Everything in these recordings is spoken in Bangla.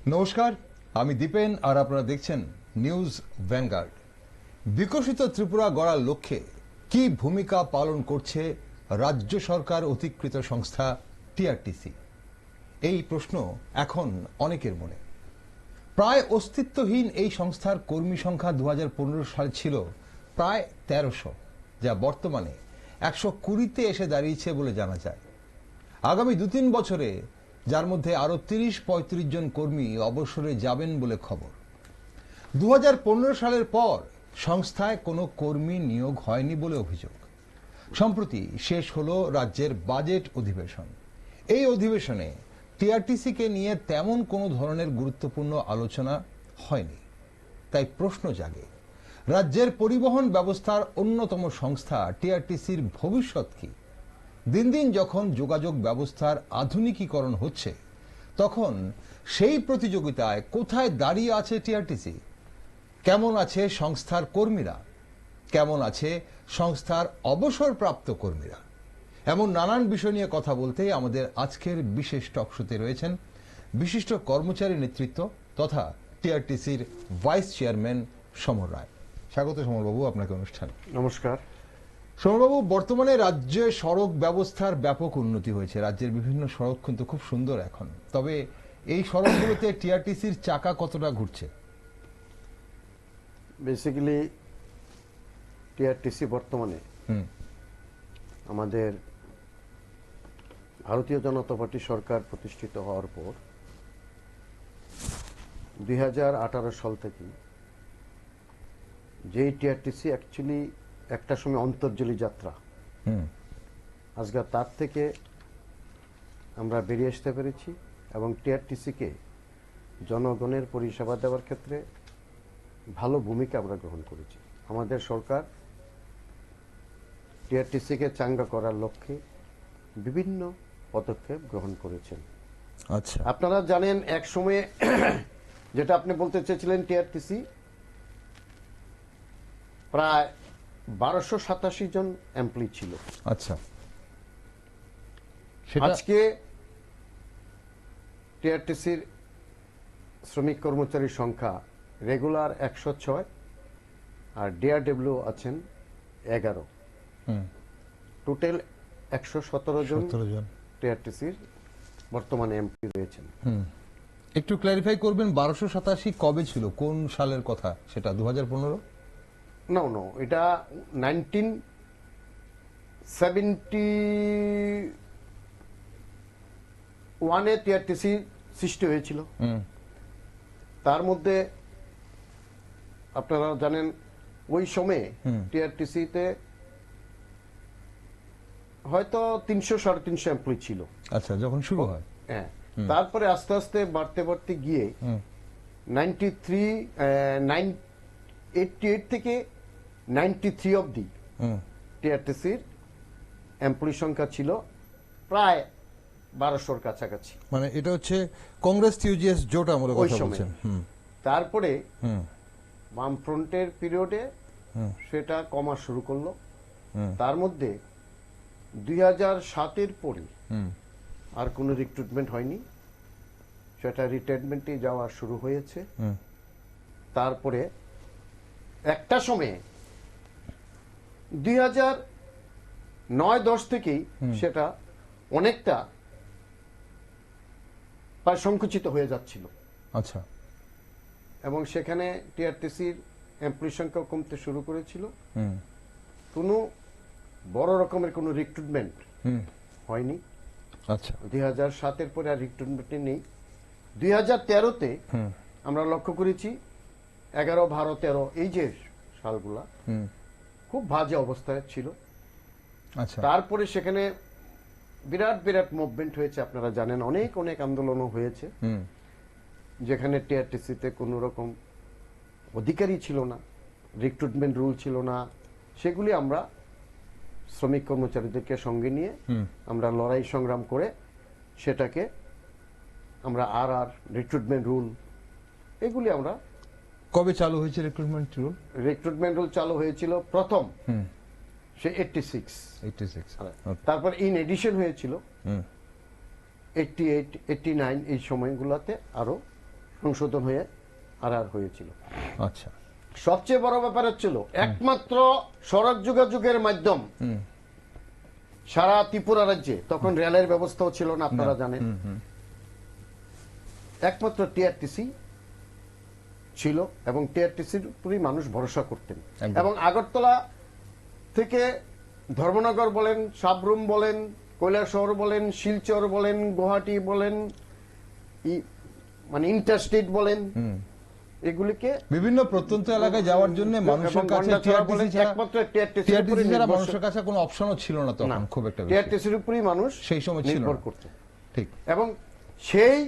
নমস্কার, আমি দীপেন আর আপনারা দেখছেন নিউজ ভ্যানগার্ড। বিকশিত ত্রিপুরা গড়ার লক্ষ্যে কি ভূমিকা পালন করছে রাজ্য সরকার অধিকৃত সংস্থা টিআরটিসি? এই প্রশ্ন এখন অনেকের মনে। প্রায় অস্তিত্বহীন এই সংস্থার কর্মী সংখ্যা 2015 সালে ছিল প্রায় 1300, যা বর্তমানে 120-তে এসে দাঁড়িয়েছে বলে জানা যায়। আগামী 2-3 বছরে যার মধ্যে আরো 30-35 জন কর্মী অবসরে যাবেন বলে খবর। 2015 সালের পর সংস্থায় কোনো কর্মী নিয়োগ হয়নি বলে অভিযোগ। সম্প্রতি শেষ হলো রাজ্যের বাজেট অধিবেশন। এই অধিবেশনে টিআরটিসিকে নিয়ে তেমন কোনো ধরনের গুরুত্বপূর্ণ আলোচনা হয়নি। তাই প্রশ্ন জাগে, রাজ্যের পরিবহন ব্যবস্থার অন্যতম সংস্থা টিআরটিসির ভবিষ্যৎ কি? দিন দিন যখন যোগাযোগ ব্যবস্থার আধুনিকীকরণ হচ্ছে, তখন সেই প্রতিযোগিতায় কোথায় দাঁড়িয়ে আছে টিআরটিসি? কেমন আছে সংস্থার কর্মীরা? কেমন আছে সংস্থার অবসরপ্রাপ্ত কর্মীরা? এমন নানান বিষয় নিয়ে কথা বলতে আমাদের আজকের বিশেষ টকশোতে রয়েছেন বিশিষ্ট কর্মচারী নেতৃত্ব তথা টিআরটিসির ভাইস চেয়ারম্যান সমর রায়। স্বাগত সমরবাবু আপনাকে অনুষ্ঠানে। নমস্কার সমরবাবু, বর্তমানে রাজ্যে সড়ক ব্যবস্থার ব্যাপক উন্নতি হয়েছে। রাজ্যের বিভিন্ন সড়ক কিন্তু খুব সুন্দর এখন। তবে এই সড়কগুলোতে টিআরটিসির চাকা কতটা ঘুরছে? বেসিক্যালি টিআরটিসি বর্তমানে আমাদের ভারতীয় জনতা পার্টি সরকার প্রতিষ্ঠিত হওয়ার পর 2018 সাল থেকে যেই টিআরটিসি অ্যাকচুয়ালি একটা সময় অন্তর্জলি যাত্রা, আজকে তার থেকে আমরা বেরিয়ে আসতে পেরেছি এবং টিআরটিসিকে জনগণের পরিষেবা দেওয়ার ক্ষেত্রে ভালো ভূমিকা আমরা গ্রহণ করেছি। আমাদের সরকার টিআরটিসিকে চাঙ্গা করার লক্ষ্যে বিভিন্ন পদক্ষেপ গ্রহণ করেছেন। আচ্ছা, আপনারা জানেন এক সময়ে যেটা আপনি বলতে চেয়েছিলেন, টিআরটিসি প্রায় 1287 জন এমপ্লয়ি ছিল। আচ্ছা, আজকে টিআরটিসির শ্রমিক কর্মচারীর সংখ্যা রেগুলার 106 আর ডিআরডব্লিউ আছেন 11। টোটাল 117 জন টিআরটিসির বর্তমানে এমপ্লয়ি রয়েছেন। একটু ক্ল্যারিফাই করবেন, 1287 কবে ছিল? কোন সালের কথা সেটা? 2015? নো, এটা 1971-এ টিআরটিসি সৃষ্টি হয়েছিল। তার মধ্যে আপনারা জানেন ওই সময়ে টিআরটিসিতে হয়তো 300-350 এমপ্লয়ি ছিল। আচ্ছা, যখন শুরু হয়। হ্যাঁ, তারপরে আস্তে আস্তে বাড়তে বাড়তে গিয়ে 88 থেকে 93 অবধি টিআরটিসির এমপ্লয়ি সংখ্যা ছিল প্রায় 1200-র কাছাকাছি। মানে এটা হচ্ছে কংগ্রেস টিউজিএস জোট আমলের কথা বলছেন। তারপরে বামফ্রন্টের পিরিয়ডে সেটা কমা শুরু করলো। তার মধ্যে 2007-এর পরে আর কোনো রিক্রুটমেন্ট হয়নি, সেটা রিটায়ারমেন্টে যাওয়া শুরু হয়েছে। তারপরে একটা সময়ে 2009-10 থেকেই সেটা অনেকটা প্রায় সংকুচিত হয়ে যাচ্ছিল। আচ্ছা, এবং সেখানে টিআরটিসির এমপ্লয়ি সংখ্যা কমতে শুরু করেছিল। কোনো বড় রকমের কোনো রিক্রুটমেন্ট হয়নি। আচ্ছা, 2007-এর পরে আর রিক্রুটমেন্ট নেই। 2013-তে আমরা লক্ষ্য করেছি 11, 12, 13 এই যে সালগুলা খুব বাজে অবস্থায় ছিল। আচ্ছা, তারপরে সেখানে বিরাট বিরাট মুভমেন্ট হয়েছে, আপনারা জানেন, অনেক অনেক আন্দোলনও হয়েছে, যেখানে টিআরটিসিতে কোনো রকম অধিকারই ছিল না, রিক্রুটমেন্ট রুল ছিল না। সেগুলি আমরা শ্রমিক কর্মচারীদেরকে সঙ্গে নিয়ে আমরা লড়াই সংগ্রাম করে সেটাকে আমরা আর রিক্রুটমেন্ট রুল এগুলি আমরা। কবে চালু হয়েছে রিক্রুটমেন্ট রুল? রিক্রুটমেন্ট রুল চালু হয়েছিল প্রথম সে 86। তারপর ইন এডিশন হয়েছিল 88, 89 এই সময়গুলোতে আরো সংশোধন হয়ে আর হয়েছিল। আচ্ছা, সবচেয়ে বড় ব্যাপার হচ্ছিল একমাত্র সড়ক যোগাযোগের মাধ্যম সারা ত্রিপুরা রাজ্যে, তখন রেলের ব্যবস্থাও ছিল না আপনারা জানেন, একমাত্র টিআরটিসি ছিল এবং টিআরটিসির উপরই মানুষ ভরসা করতেন। এবং আগরতলা থেকে ধর্মনগর বলেন, সাবরুম বলেন, কৈলাসহর বলেন, শিলচর বলেন, গুয়াহাটি বলেন, মানে ইন্টারস্টেট বলেন, এগুলিকে বিভিন্ন প্রত্যন্ত এলাকায় যাওয়ার জন্য মানুষের কাছে টিআরটিসি ছাড়া মানুষের কাছে কোনো অপশনও ছিল না তখন, খুব একটা টিআরটিসির উপরই মানুষ সেই সময় নির্ভর করত। ঠিক। এবং সেই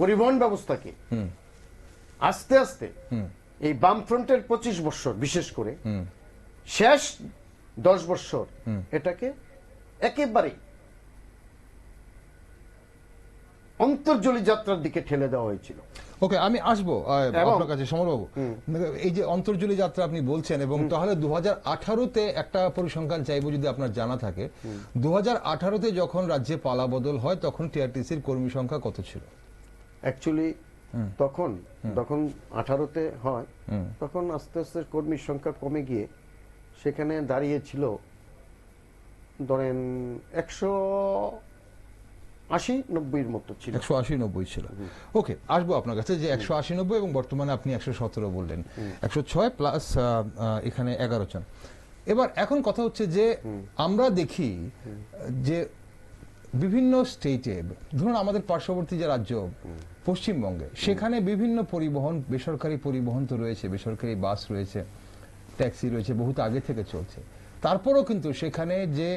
পরিবহন ব্যবস্থাকে আস্তে আস্তে এই বামফ্রন্টের 25 বছর, বিশেষ করে শেষ 10 বছর, এটাকে একেবারে অন্তর্জলি যাত্রার দিকে ঠেলে দেওয়া হয়েছিল। ওকে, আমি আসবো আপনার কাছে সমরবাবু। এই যে অন্তর্জলি যাত্রা আপনি বলছেন, এবং তাহলে 2018-তে একটা পরিসংখ্যান চাইবো যদি আপনার জানা থাকে। 2018-তে যখন রাজ্যে পালা বদল হয় তখন টিআরটিসির কর্মী সংখ্যা কত ছিল? অ্যাকচুয়ালি তখন 18-তে হয়, তখন আস্তে আস্তে কর্মীর সংখ্যা কমে গিয়ে সেখানে দাঁড়িয়েছিল ধরেন 180-90 মতো ছিল। 180-90 ছিল। ওকে, আসবো আপনার কাছে যে 180-90 এবং বর্তমানে আপনি 117 বললেন, 106 প্লাস এখানে 11 জন। এবার এখন কথা হচ্ছে যে আমরা দেখি যে বিভিন্ন স্টেটে, ধরুন আমাদের পার্শ্ববর্তী যে রাজ্য পশ্চিমবঙ্গে, সেখানে বিভিন্ন পরিবহন, বেসরকারি পরিবহন তো রয়েছে, বেসরকারি বাস রয়েছে, ট্যাক্সি রয়েছে, বহুত আগে থেকে চলছে। তারপরেও কিন্তু সেখানে যে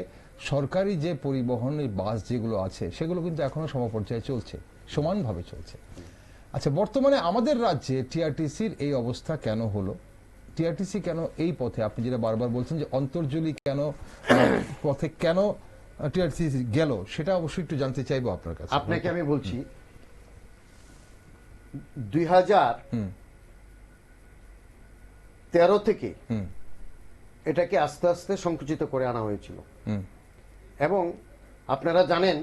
সরকারি যে পরিবহনের বাস যেগুলো আছে সেগুলো কিন্তু এখনো সমপর্যায়ে চলছে, সমানভাবে চলছে। আচ্ছা, বর্তমানে আমাদের রাজ্যে টিআরটিসির এই অবস্থা কেন হলো? টিআরটিসি কেন এই পথে, আপনি যেটা বারবার বলছেন যে অন্তর্জলি কেন পথে কেন টিআরটিসি গেল, সেটা অবশ্যই একটু জানতে চাইবো আপনার কাছে। আপনাকে আমি বলছি 2013 থেকে এটাকে আস্তে আস্তে সংকুচিত করে আনা হয়েছিল। এবং আপনারা জানেন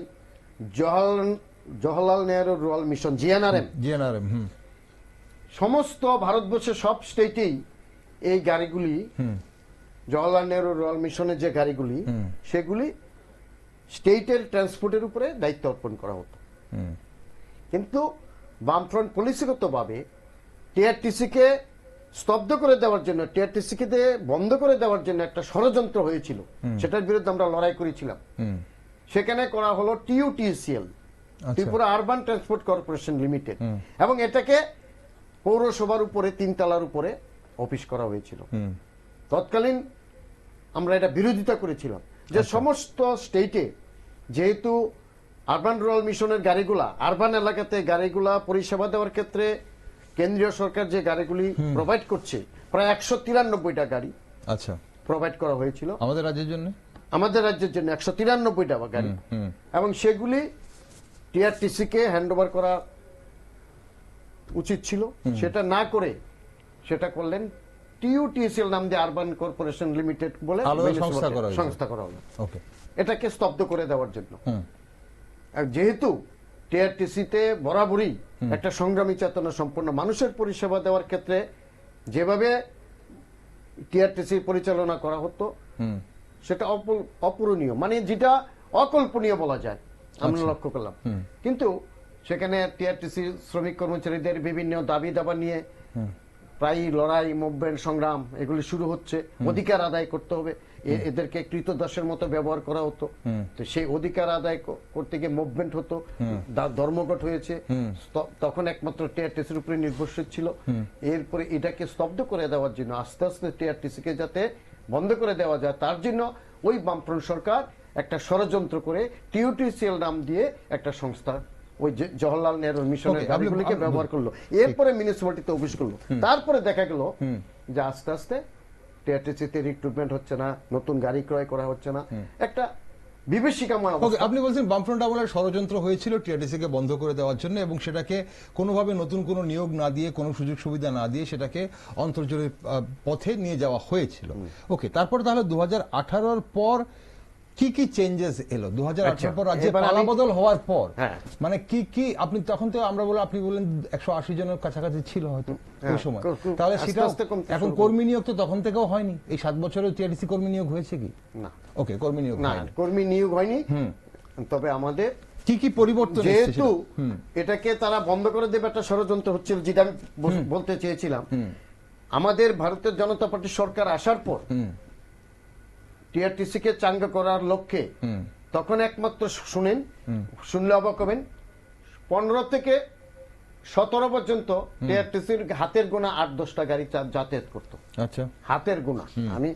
জওহরলাল নেহরু রুরাল মিশন, জিএনআরএম, সমস্ত ভারতবর্ষের সব স্টেটেই এই গাড়িগুলি, জওহরলাল নেহরু রুরাল মিশনের যে গাড়িগুলি, সেগুলি স্টেটের ট্রান্সপোর্টের উপরে দায়িত্ব অর্পণ করা হতো। কিন্তু বামফ্রন্ট পলিসিগতভাবে টিআরটিসিকে স্তব্ধ করে দেওয়ার জন্য, টিআরটিসিকে বন্ধ করে দেওয়ার জন্য একটা ষড়যন্ত্র হয়েছিল, সেটার বিরুদ্ধে আমরা লড়াই করেছিলাম। সেখানে করা হলো TUTCL, Tripura Urban Transport Corporation Limited, এবং এটাকে পৌরসভার উপরে 3 তলার উপরে অফিস করা হয়েছিল। তৎকালীন আমরা এটা বিরোধিতা করেছিলাম যে সমস্ত স্টেটে যেহেতু আরবান রুরাল মিশনের গাড়িগুলা, আরবান এলাকাতে গাড়িগুলা পরিষেবা দেওয়ার ক্ষেত্রে কেন্দ্রীয় সরকার যে গাড়িগুলি প্রোভাইড করছে, প্রায় 193টা গাড়ি আচ্ছা প্রোভাইড করা হয়েছিল আমাদের রাজ্যের জন্য, 193টা গাড়ি, এবং সেগুলি টিআরটিসি কে হ্যান্ডওভার করা উচিত ছিল। সেটা না করে সেটা করলেন টিইউটিসিএল নাম দিয়ে আরবান কর্পোরেশন লিমিটেড বলে সংস্থা করা হলো, এটাকে স্তব্ধ করে দেওয়ার জন্য। যেহেতু টিআরটিসিতে বরাবরই একটা সংগ্রামী চেতনা সম্পন্ন, মানুষের পরিষেবা দেওয়ার ক্ষেত্রে যেভাবে টিআরটিসি পরিচালনা করা হতো সেটা অপূরণীয়, মানে যেটা অকল্পনীয় বলা যায়, আমরা লক্ষ্য করলাম। কিন্তু সেখানে টিআরটিসি শ্রমিক কর্মচারীদের বিভিন্ন দাবি দাবা নিয়ে প্রায় লড়াই, মুভমেন্ট, সংগ্রাম এগুলি শুরু হচ্ছে। অধিকার আদায় করতে হবে, এদেরকে কৃতদাসের মতো ব্যবহার করা হতো। তো সেই অধিকার আদায় করতে গিয়ে মুভমেন্ট হতো, ধর্মঘট হয়েছে, তখন একমাত্র টিআরটিসির উপরে নির্ভরশীল ছিল। এরপরে এটাকে স্তব্ধ করে দেওয়ার জন্য, আস্তে আস্তে টিআরটিসিকে যাতে বন্ধ করে দেওয়া যায়, তার জন্য ওই বামফ্রন্ট সরকার একটা ষড়যন্ত্র করে টিইউটিসিএল নাম দিয়ে একটা সংস্থা, ওই জওহরলাল নেহরু মিশনের গাড়িগুলিকে ব্যবহার করলো। এরপরে মিউনিসিপ্যালিটিতে অফিস করলো। তারপরে দেখা গেল যে আস্তে আস্তে টিআরটিসিতে রিক্রুটমেন্ট হচ্ছে না, নতুন গাড়ি ক্রয় করা হচ্ছে না, একটা বিভীষিকাময় অবস্থা। আপনি বলছেন বামফ্রন্ট আমলের ষড়যন্ত্র হয়েছিল টিআরটিসিকে বন্ধ করে দেওয়ার জন্য, এবং সেটাকে কোনোভাবে নতুন কোনো নিয়োগ না দিয়ে, কোনো সুযোগ সুবিধা না দিয়ে সেটাকে অন্তর্জলির পথে নিয়ে যাওয়া হয়েছিল। ওকে, তারপর তাহলে 2018-র পর কি কি চেঞ্জেস এলো 2018 আচ্ছা, পর রাজ্যে এবার আমি- পালাবদল হওয়ার পর? হ্যাঁ। মানে কি কি আপনি তখন তো আপনি বললেন 180 জনের কাছাকাছি ছিল হয়তো হ্যাঁ, ওই সময়, খুব তাহলে আস্তে সেটা আস্তে কমতে এখন শুরু কর্মী নিয়োগ তো তখন থেকেও হয়নি, এই 7 বছরেও টিআরটিসি কর্মী নিয়োগ হয়েছে কি? না ওকে, কর্মী নিয়োগ না হয়নি। কর্মী নিয়োগ হয়নি, তবে আমাদের কি কি পরিবর্তন এসেছে যেহেতু সেটা? এটাকে তারা বন্ধ করে দেবে একটা ষড়যন্ত্র হচ্ছিল, যেটা আমি বলতে চেয়েছিলাম। আমাদের ভারতের জনতা পার্টি সরকার আসার পর টিআরটিসি কে চাঙ্গা করার লক্ষ্যে তখন একমাত্র শুনলে অবাক হবেন, 15 থেকে 17 পর্যন্ত টিআরটিসির হাতের গোনা 8-10টা গাড়ি যাতায়াত করতো। আচ্ছা। হাতের গোনা, আমি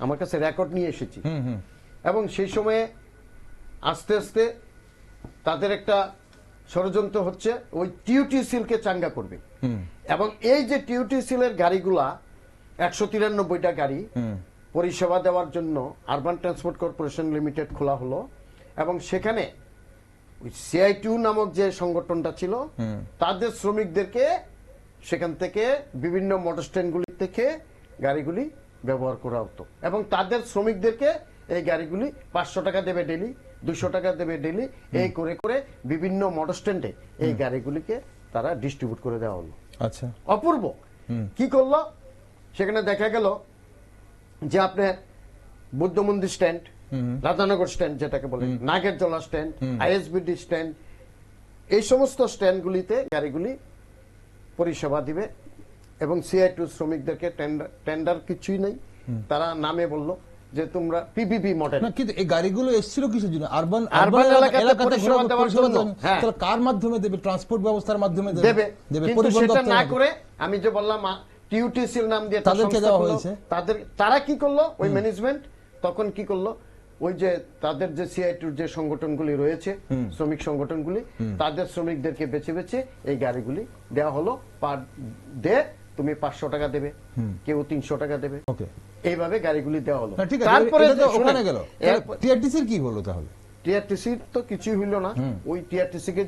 আমার কাছে রেকর্ড নিয়ে এসেছি। এবং সেই সময়ে আস্তে আস্তে তাদের একটা ষড়যন্ত্র হচ্ছে ওই টিউটিসিলকে চাঙ্গা করবে। এবং এই যে টিউটিসিলের গাড়িগুলা 193টা গাড়ি পরিষেবা দেওয়ার জন্য আরবান ট্রান্সপোর্ট কর্পোরেশন লিমিটেড খোলা হলো, এবং সেখানে ওই সিআই2 নামক যে সংগঠনটা ছিল তাদের শ্রমিকদেরকে সেখান থেকে বিভিন্ন মোটর স্ট্যান্ডগুলি থেকে গাড়িগুলি ব্যবহার করা হতো, এবং তাদের শ্রমিকদেরকে এই গাড়িগুলি 500 টাকা দেবে ডেলি, 200 টাকা দেবে ডেলি, এই করে করে বিভিন্ন মোটর স্ট্যান্ডে এই গাড়িগুলিকে তারা ডিস্ট্রিবিউট করে দেওয়া হলো। আচ্ছা। অপূর্ব কি করলো, সেখানে দেখা গেল যে আপনার বুদ্ধ মন্দির স্ট্যান্ড, রাধানগর স্ট্যান্ড যেটাকে বলে, নাগেরজলা স্ট্যান্ড, আইএসবিডি স্ট্যান্ড, এই সমস্ত স্ট্যান্ডগুলিতে গাড়িগুলি পরিষেবা দিবে, এবং সিআই2 শ্রমিকদেরকে টেন্ডার কিছুই নেই, তারা নামে বলল যে তোমরা পিপিপি মডেল। না, কিন্তু এই গাড়িগুলো এসেছিল কিসের জন্য? আরবান এলাকাতে পরিষেবা দেওয়ার জন্য। হ্যাঁ। তাহলে কার মাধ্যমে দেবে? ট্রান্সপোর্ট ব্যবস্থার মাধ্যমে দেবে, কিন্তু পরিবহন সেটা দপ্তর না দেবে। করে আমি যে বললাম টিউটিসিল নাম দিয়ে একটা তাদেরকে সংস্থা দেওয়া করলো, হয়েছে। তারা কি করলো, ওই ম্যানেজমেন্ট তখন কি করলো, ওই যে তাদের যে সিআই2 যে সংগঠনগুলি রয়েছে, শ্রমিক সংগঠনগুলি, তাদের শ্রমিকদেরকে বেছে বেছে এই গাড়িগুলি দেওয়া হলো, পার ডে তুমি 500 টাকা দেবে, কেউ 300 টাকা দেবে, ওকে, এইভাবে গাড়িগুলি দেওয়া হলো। না ঠিক আছে, তারপরে এটা তো শুনেন, ওখানে গেল। টিআরটিসির কি হলো তাহলে? টিআরটিসির তো কিছুই হইল না, ওই টিআরটিসি কে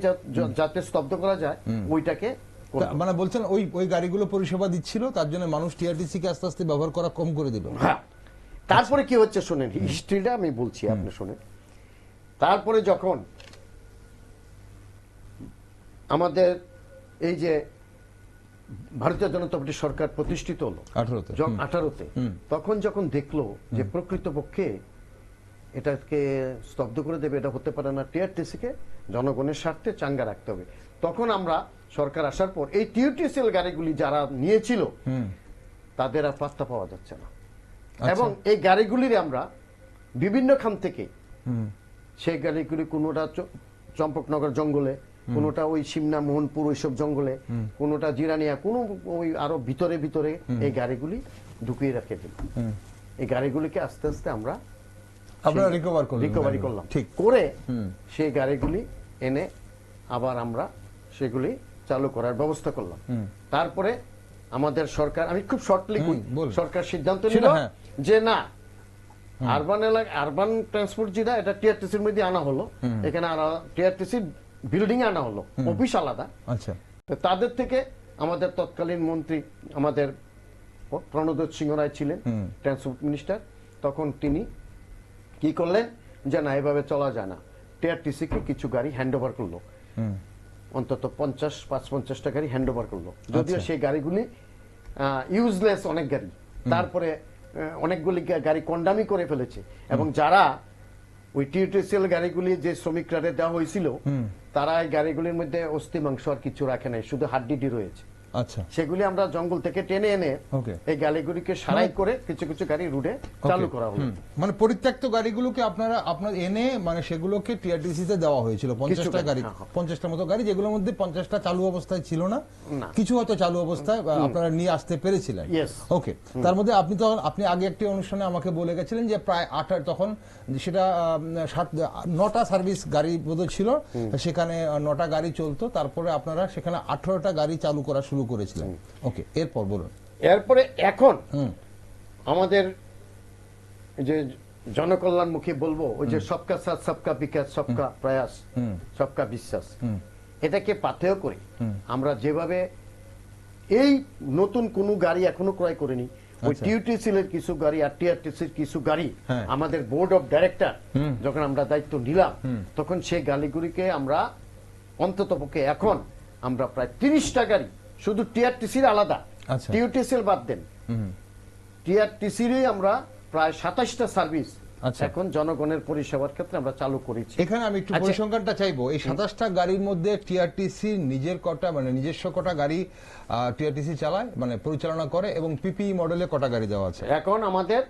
যাতে স্তব্ধ করা যায় ওইটাকে করলো। মানে বলছেন ওই গাড়িগুলো পরিষেবা দিচ্ছিল, তার জন্য মানুষ টিআরটিসি কে আস্তে আস্তে ব্যবহার করা কম করে দিল। হ্যাঁ, তারপরে কি হচ্ছে শুনেন, হিস্ট্রিটা আমি বলছি, আপনি শুনেন। তারপরে যখন আমাদের এই যে ভারতীয় জনতা পার্টি সরকার প্রতিষ্ঠিত হলো 18তে, তখন যখন দেখলো যে প্রকৃতপক্ষে এটাকে স্তব্ধ করে দেবে, এটা হতে পারে না, টিআরটিসি কে জনগণের স্বার্থে চাঙ্গা রাখতে হবে, তখন আমরা সরকার আসার পর এই টিউটিসিএল গাড়িগুলি যারা নিয়েছিল তাদের আর পাত্তা পাওয়া যাচ্ছে না, এবং এই গাড়িগুলির আমরা বিভিন্ন খান থেকে সেই গাড়িগুলি কোনোটা চম্পকনগর জঙ্গলে, কোনোটা ওই সিমনা মোহনপুর ওইসব জঙ্গলে, কোনোটা জিরানিয়া, কোন ওই আরো ভিতরে ভিতরে এই গাড়িগুলি ঢুকিয়ে রেখে দিল। এই গাড়িগুলিকে আস্তে আস্তে আমরা রিকভারি করলাম, ঠিক করে সেই গাড়িগুলি এনে আবার আমরা সেগুলি চালু করার ব্যবস্থা করলাম। তারপরে আমাদের সরকার, আমি খুব শর্টলি সরকার সিদ্ধান্ত নিল যে না, আরবান ট্রান্সপোর্ট যেটা, এটা টিআরটিসির মধ্যে আনা হলো, এখানে টিআরটিসি বিল্ডিং আনা হলো, অফিস আলাদা। আচ্ছা, তো তাদের থেকে আমাদের তৎকালীন মন্ত্রী আমাদের প্রণোদত সিংহ রায় ছিলেন ট্রান্সপোর্ট মিনিস্টার, তখন তিনি কি করলেন যে না, এভাবে চলা যায় না, টিআরটিসি কে কিছু গাড়ি হ্যান্ড ওভার করলো, অন্তত 50-55টা গাড়ি হ্যান্ড ওভার করলো, যদিও সেই গাড়িগুলি ইউজলেস অনেক গাড়ি, তারপরে অনেকগুলি গাড়ি কন্ডামি করে ফেলেছে, এবং যারা ওই টিউটিসিএল গাড়িগুলি যে শ্রমিকরা দেওয়া হয়েছিল, তারা এই গাড়িগুলির মধ্যে অস্থি মাংস আর কিছু রাখে নাই, শুধু হাড্ডিটি রয়েছে। আচ্ছা, সেগুলি আমরা জঙ্গল থেকে টেনে এনে এই গাড়িগুলিকে সারাই করে কিছু কিছু গাড়ি রুটে চালু করা হলো। মানে পরিত্যক্ত গাড়িগুলোকে আপনার এনে মানে সেগুলোকে টিআরটিসি তে দেওয়া হয়েছিল 50টা গাড়ি, 50টা মতো গাড়ি, যেগুলোর মধ্যে 50টা চালু অবস্থায় ছিল না, কিছু হয়তো চালু অবস্থায় আপনারা নিয়ে আসতে পেরেছিলেন। ওকে, তার মধ্যে আপনি আগে একটি অনুষ্ঠানে আমাকে বলে গেছিলেন যে প্রায় 8 তখন সেটা 9টা সার্ভিস গাড়ি বোধহয় ছিল, সেখানে 9টা গাড়ি চলতো, তারপরে আপনারা সেখানে 18টা গাড়ি চালু করা শুরু করেছিলেন। ওকে, এরপর বলুন। এরপরে এখন আমাদের যে জনকল্যাণমুখী বলবো, ওই যে সবকা সাথ সবকা বিকাশ, সবকা প্রয়াস, সবকা বিশ্বাস, এটাকে পাথেয় করে আমরা যেভাবে এই নতুন কোনো গাড়ি এখনো ক্রয় করিনি, ওই আচ্ছা। টিউটিসিএল এর কিছু গাড়ি আর টিআরটিসির কিছু গাড়ি হ্যাঁ। আমাদের বোর্ড অফ ডাইরেক্টর যখন আমরা দায়িত্ব নিলাম তখন সেই গাড়িগুলিকে আমরা অন্ততপক্ষে এখন আমরা প্রায় 30টা গাড়ি শুধু টিআরটিসির আলাদা, আচ্ছা। টিউটিসিএল বাদ দেন, টিআরটিসিরই আমরা প্রায় 27টা সার্ভিস আচ্ছা। এখন জনগণের পরিষেবার ক্ষেত্রে আমরা চালু করেছি। এখানে আমি একটু আচ্ছা। পরিসংখ্যানটা চাইবো। এই 27টা গাড়ির মধ্যে টিআরটিসি নিজের কটা মানে নিজস্ব কটা গাড়ি টিআরটিসি চালায় মানে পরিচালনা করে এবং পিপিই মডেলে কটা গাড়ি দেওয়া আছে? এখন আমাদের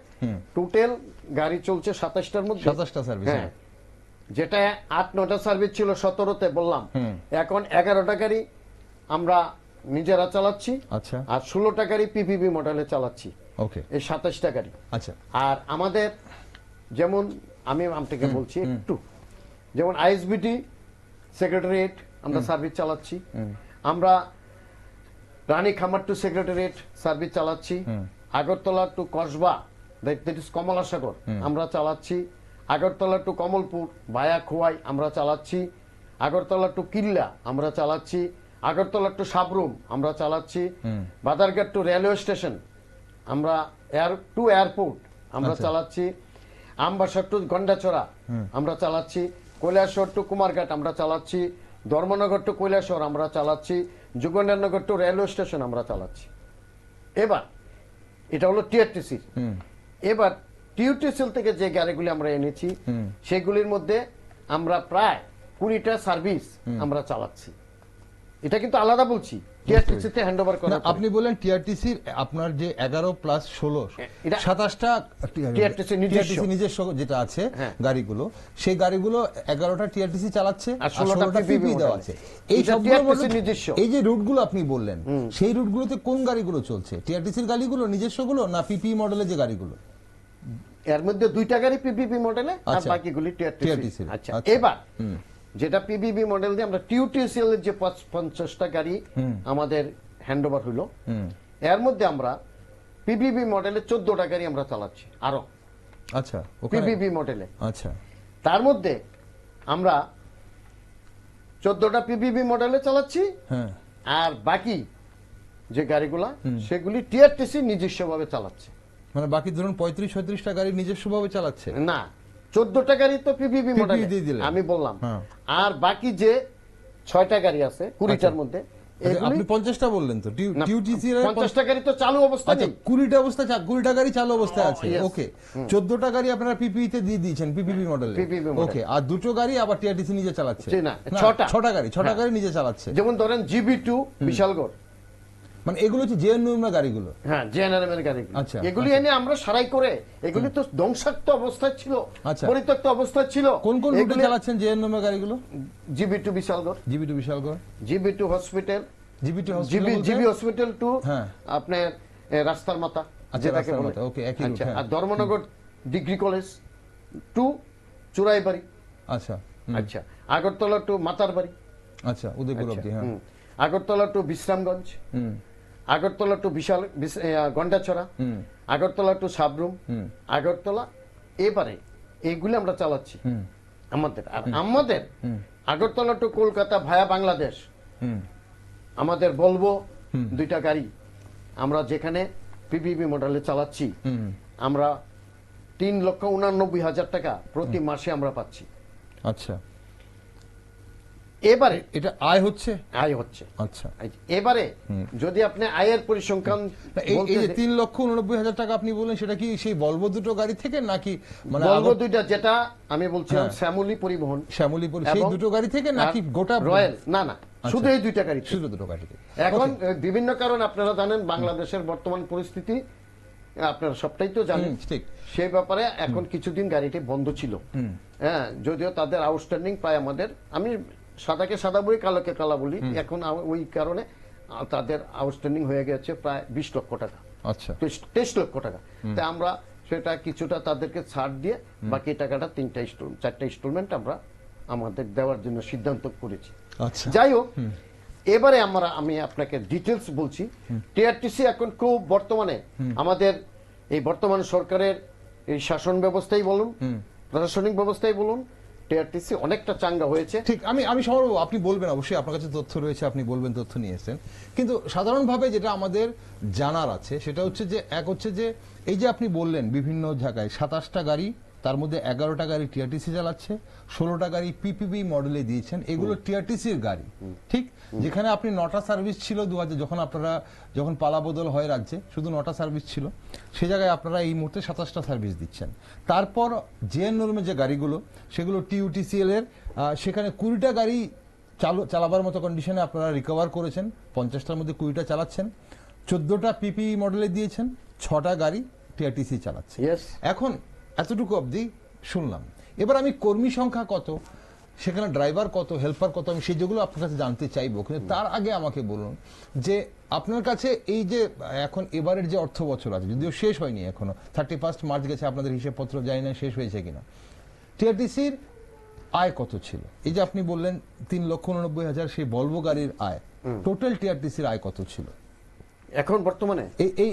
টোটাল গাড়ি চলছে 27টার মধ্যে 27টা সার্ভিস। হ্যাঁ, যেটা 8-9টা সার্ভিস ছিল 17তে বললাম, এখন 11টা গাড়ি আমরা নিজেরা চালাচ্ছি, আচ্ছা। আর 16টা গাড়ি পিপিপি মডেলে চালাচ্ছি, ওকে। এই 27টা গাড়ি। আচ্ছা। আর আমাদের যেমন আমি আপনাকে বলছি একটু, যেমন আইএসবিটি সেক্রেটারিয়েট আমরা সার্ভিস চালাচ্ছি, আমরা রানী খামার টু সেক্রেটারিয়েট সার্ভিস চালাচ্ছি, Agartala to Kasba that is Kamalasagar আমরা চালাচ্ছি, আগরতলা টু কমলপুর ভায়া খোয়াই আমরা চালাচ্ছি, আগরতলা টু কিল্লা আমরা চালাচ্ছি, আগরতলা টু সাবরুম আমরা চালাচ্ছি, বাদারঘাট টু রেলওয়ে স্টেশন আমরা এয়ারপোর্ট আমরা চালাচ্ছি, আমবাসা টু গন্ডাছড়া আমরা চালাচ্ছি, কৈলাসহর টু কুমারঘাট আমরা চালাচ্ছি, ধর্মনগর টু কৈলাসহর আমরা চালাচ্ছি, যুগেন্দ্রনগর টু রেলওয়ে স্টেশন আমরা চালাচ্ছি। এবার এটা হলো টিআরটিসি। এবার টিউটিসিএল থেকে যে গাড়িগুলি আমরা এনেছি সেগুলির মধ্যে আমরা প্রায় 20টা সার্ভিস আমরা চালাচ্ছি। এটা কিন্তু আলাদা বলছি, টিআরটিসি তে হ্যান্ডওভার করা। আপনি বলেন টিআরটিসির আপনার যে 11 প্লাস 16 এটা 27টা TRTC নিজস্ব। নিজস্ব যেটা আছে হ্যাঁ। গাড়িগুলো, সেই গাড়িগুলো 11টা টিআরটিসি চালাচ্ছে আর আর 16টা 16টা PPP পিপি দেওয়া আছে। এই এটা সবগুলো TRTC নিজস্ব। এই যে রুটগুলো আপনি বললেন সেই রুটগুলোতে কোন গাড়িগুলো চলছে? টিআরটিসির গাড়িগুলো নিজস্বগুলো না পিপি মডেলের যে গাড়িগুলো? এর মধ্যে 2টা গাড়ি পিপিপি মডেলে আর আচ্ছা। বাকিগুলি টিআরটিসি। TRTC আচ্ছা, আচ্ছা। এবার যেটা পিপিপি মডেল দিয়ে আমরা টিউটিসিএল এর যে 50টা গাড়ি আমাদের হ্যান্ডওভার হলো, এর মধ্যে আমরা পিপিপি মডেলে 14টা গাড়ি আমরা চালাচ্ছি আরো আচ্ছা। ওখানে পিপিপি মডেলে। আচ্ছা। তার মধ্যে আমরা 14টা পিপিপি মডেলে চালাচ্ছি, হ্যাঁ। আর বাকি যে গাড়িগুলা সেগুলি টিআরটিসি নিজস্বভাবে চালাচ্ছে। মানে বাকি ধরুন 35-36টা গাড়ি নিজস্বভাবে চালাচ্ছে? না, 14টা গাড়ি তো পিপিপি PPP মডেলে দিয়ে দিলেন। আমি বললাম, হ্যাঁ। আর বাকি যে 6টা গাড়ি আছে 20টার মধ্যে এগুলি আপনি 50টা বললেন তো না, টিউটিসি 50টা গাড়ি তো চালু অবস্থা আচ্ছা, নেই। 20টা গাড়ি চালু অবস্থায় আছে। yes. ওকে। 14টা গাড়ি আপনারা পিপিই তে দিয়ে দিয়েছেন পিপিপি মডেলে। PPP model। ওকে। আর দুটো গাড়ি আবার টিআরটিসি নিজে চালাচ্ছে? জি না, 6টা। 6টা গাড়ি নিজে চালাচ্ছে। যেমন ধরেন জিবি2 বিশালগড়, মানে এগুলো হচ্ছে জেএনইউ গাড়িগুলো? হ্যাঁ, জেএনআরএম এর গাড়ি। আচ্ছা, এগুলি এনে আমরা সারাই করে, এগুলি তো ধ্বংসাত্ম অবস্থায় ছিল, আচ্ছা। পরিত্যক্ত অবস্থায় ছিল। কোন কোন রুটে এগুলি চালাচ্ছেন জেএনইউ গাড়িগুলো? GB to Bishalgarh, GB to Bishalgarh, GB to hospital, GB to GB hospital to হ্যাঁ। আপনার রাস্তার মাথা আচ্ছা, যেটাকে রাস্তার বলে। মাথা, ওকে, একই রুট, আচ্ছা, হ্যাঁ। আর Dharmanagar degree college to Churaibari, আচ্ছা। আচ্ছা, আগরতলা টু মাতারবাড়ি, আচ্ছা, উদয়পুর আচ্ছা, অবধি, হ্যাঁ। Agartala to Bishramganj, Agartala to Gandacherra, Agartala to Sabroom, Agartala. এবারে এইগুলি আমরা চালাচ্ছি আমাদের। আর আমাদের আগরতলা টু কলকাতা ভায়া বাংলাদেশ আমাদের বলবো 2টা গাড়ি আমরা যেখানে পিপিপি মডেলে চালাচ্ছি, আমরা 3,89,000 টাকা প্রতি মাসে আমরা পাচ্ছি। আচ্ছা। এবারে এটা আয় হচ্ছে? আয় হচ্ছে। আচ্ছা। এবারে যদি আপনি আয়ের পরিসংখ্যান এই বলতে যে যে- 3,89,000 টাকা আপনি বললেন, সেটা কি সেই বলবো দুটো গাড়ি থেকে নাকি মানে বলবো 2টা, যেটা আমি বলছিলাম হ্যাঁ। শ্যামলী পরিবহন, সেই এবং দুটো গাড়ি থেকে নাকি গোটা রয়্যাল? না না, শুধু এই 2টা গাড়ি থেকে। শুধু দুটো গাড়ি থেকে? এখন Okay, বিভিন্ন কারণ আপনারা জানেন, বাংলাদেশের বর্তমান পরিস্থিতি আপনারা সবটাই তো জানেন। ঠিক। সেই ব্যাপারে এখন কিছুদিন গাড়িটি বন্ধ ছিল। হ্যাঁ, যদিও তাদের আউটস্ট্যান্ডিং প্রায় আমাদের, আমি সাদাকে সাদা বলি কালোকে কালা বলি, এখন ওই কারণে তাদের আউটস্ট্যান্ডিং হয়ে গেছে প্রায় 20 লক্ষ টাকা, আচ্ছা। 23 লক্ষ টাকা। তাই আমরা সেটা কিছুটা তাদেরকে ছাড় দিয়ে বাকি টাকাটা 4টা ইনস্টলমেন্ট আমরা আমাদের দেওয়ার জন্য সিদ্ধান্ত করেছি। আচ্ছা। যাই হোক, এবারে আমি আপনাকে ডিটেলস বলছি। টিআরটিসি এখন খুব বর্তমানে আমাদের এই বর্তমান সরকারের এই শাসন ব্যবস্থাই বলুন, প্রশাসনিক ব্যবস্থাই বলুন, টিআরটিসি অনেকটা চাঙ্গা হয়েছে। ঠিক, আমি সৌরভ, আপনি বলবেন, অবশ্যই আপনার কাছে তথ্য রয়েছে, আপনি বলবেন, তথ্য নিয়ে এসেছেন। কিন্তু সাধারণভাবে যেটা আমাদের জানার আছে সেটা হচ্ছে যে, এক হচ্ছে যে এই যে আপনি বললেন বিভিন্ন জায়গায় 27টা গাড়ি, তার মধ্যে 11টা গাড়ি টিআরটিসি চালাচ্ছে, 16টা গাড়ি পিপিবি মডেলে দিয়েছেন, এগুলো টিআরটিসির গাড়ি, ঠিক? যেখানে আপনি 9টা সার্ভিস ছিল 2000, যখন পালাবদল হয় রাজ্যে, শুধু 9টা সার্ভিস ছিল, সে জায়গায় আপনারা এই মুহূর্তে 27টা সার্ভিস দিচ্ছেন। তারপর জেএন নরমের যে গাড়িগুলো, সেগুলো টিইউটিসিএল এর, সেখানে 20টা গাড়ি চালাবার মতো কন্ডিশনে আপনারা রিকভার করেছেন, 50টার মধ্যে 20টা চালাচ্ছেন, 14টা পিপিই মডেলে দিয়েছেন, 6টা গাড়ি টিআরটিসি চালাচ্ছে। Yes. এখন এতটুকু অবধি শুনলাম। এবার আমি কর্মী সংখ্যা কত, সেখানে ড্রাইভার কত, হেল্পার কত, আমি সেই যেগুলো আপনার কাছে জানতে চাইবো। কিন্তু তার আগে আমাকে বলুন যে আপনার কাছে এই যে এখন এবারের যে অর্থ বছর আছে, যদিও শেষ হয়নি এখনো, 31 মার্চ গেছে, আপনাদের হিসেবপত্র জানি না শেষ হয়েছে কিনা, টিআরটিসির আয় কত ছিল? এই যে আপনি বললেন 3,89,000 সেই ভলভো গাড়ির আয়, টোটাল টিআরটিসির আয় কত ছিল এখন বর্তমানে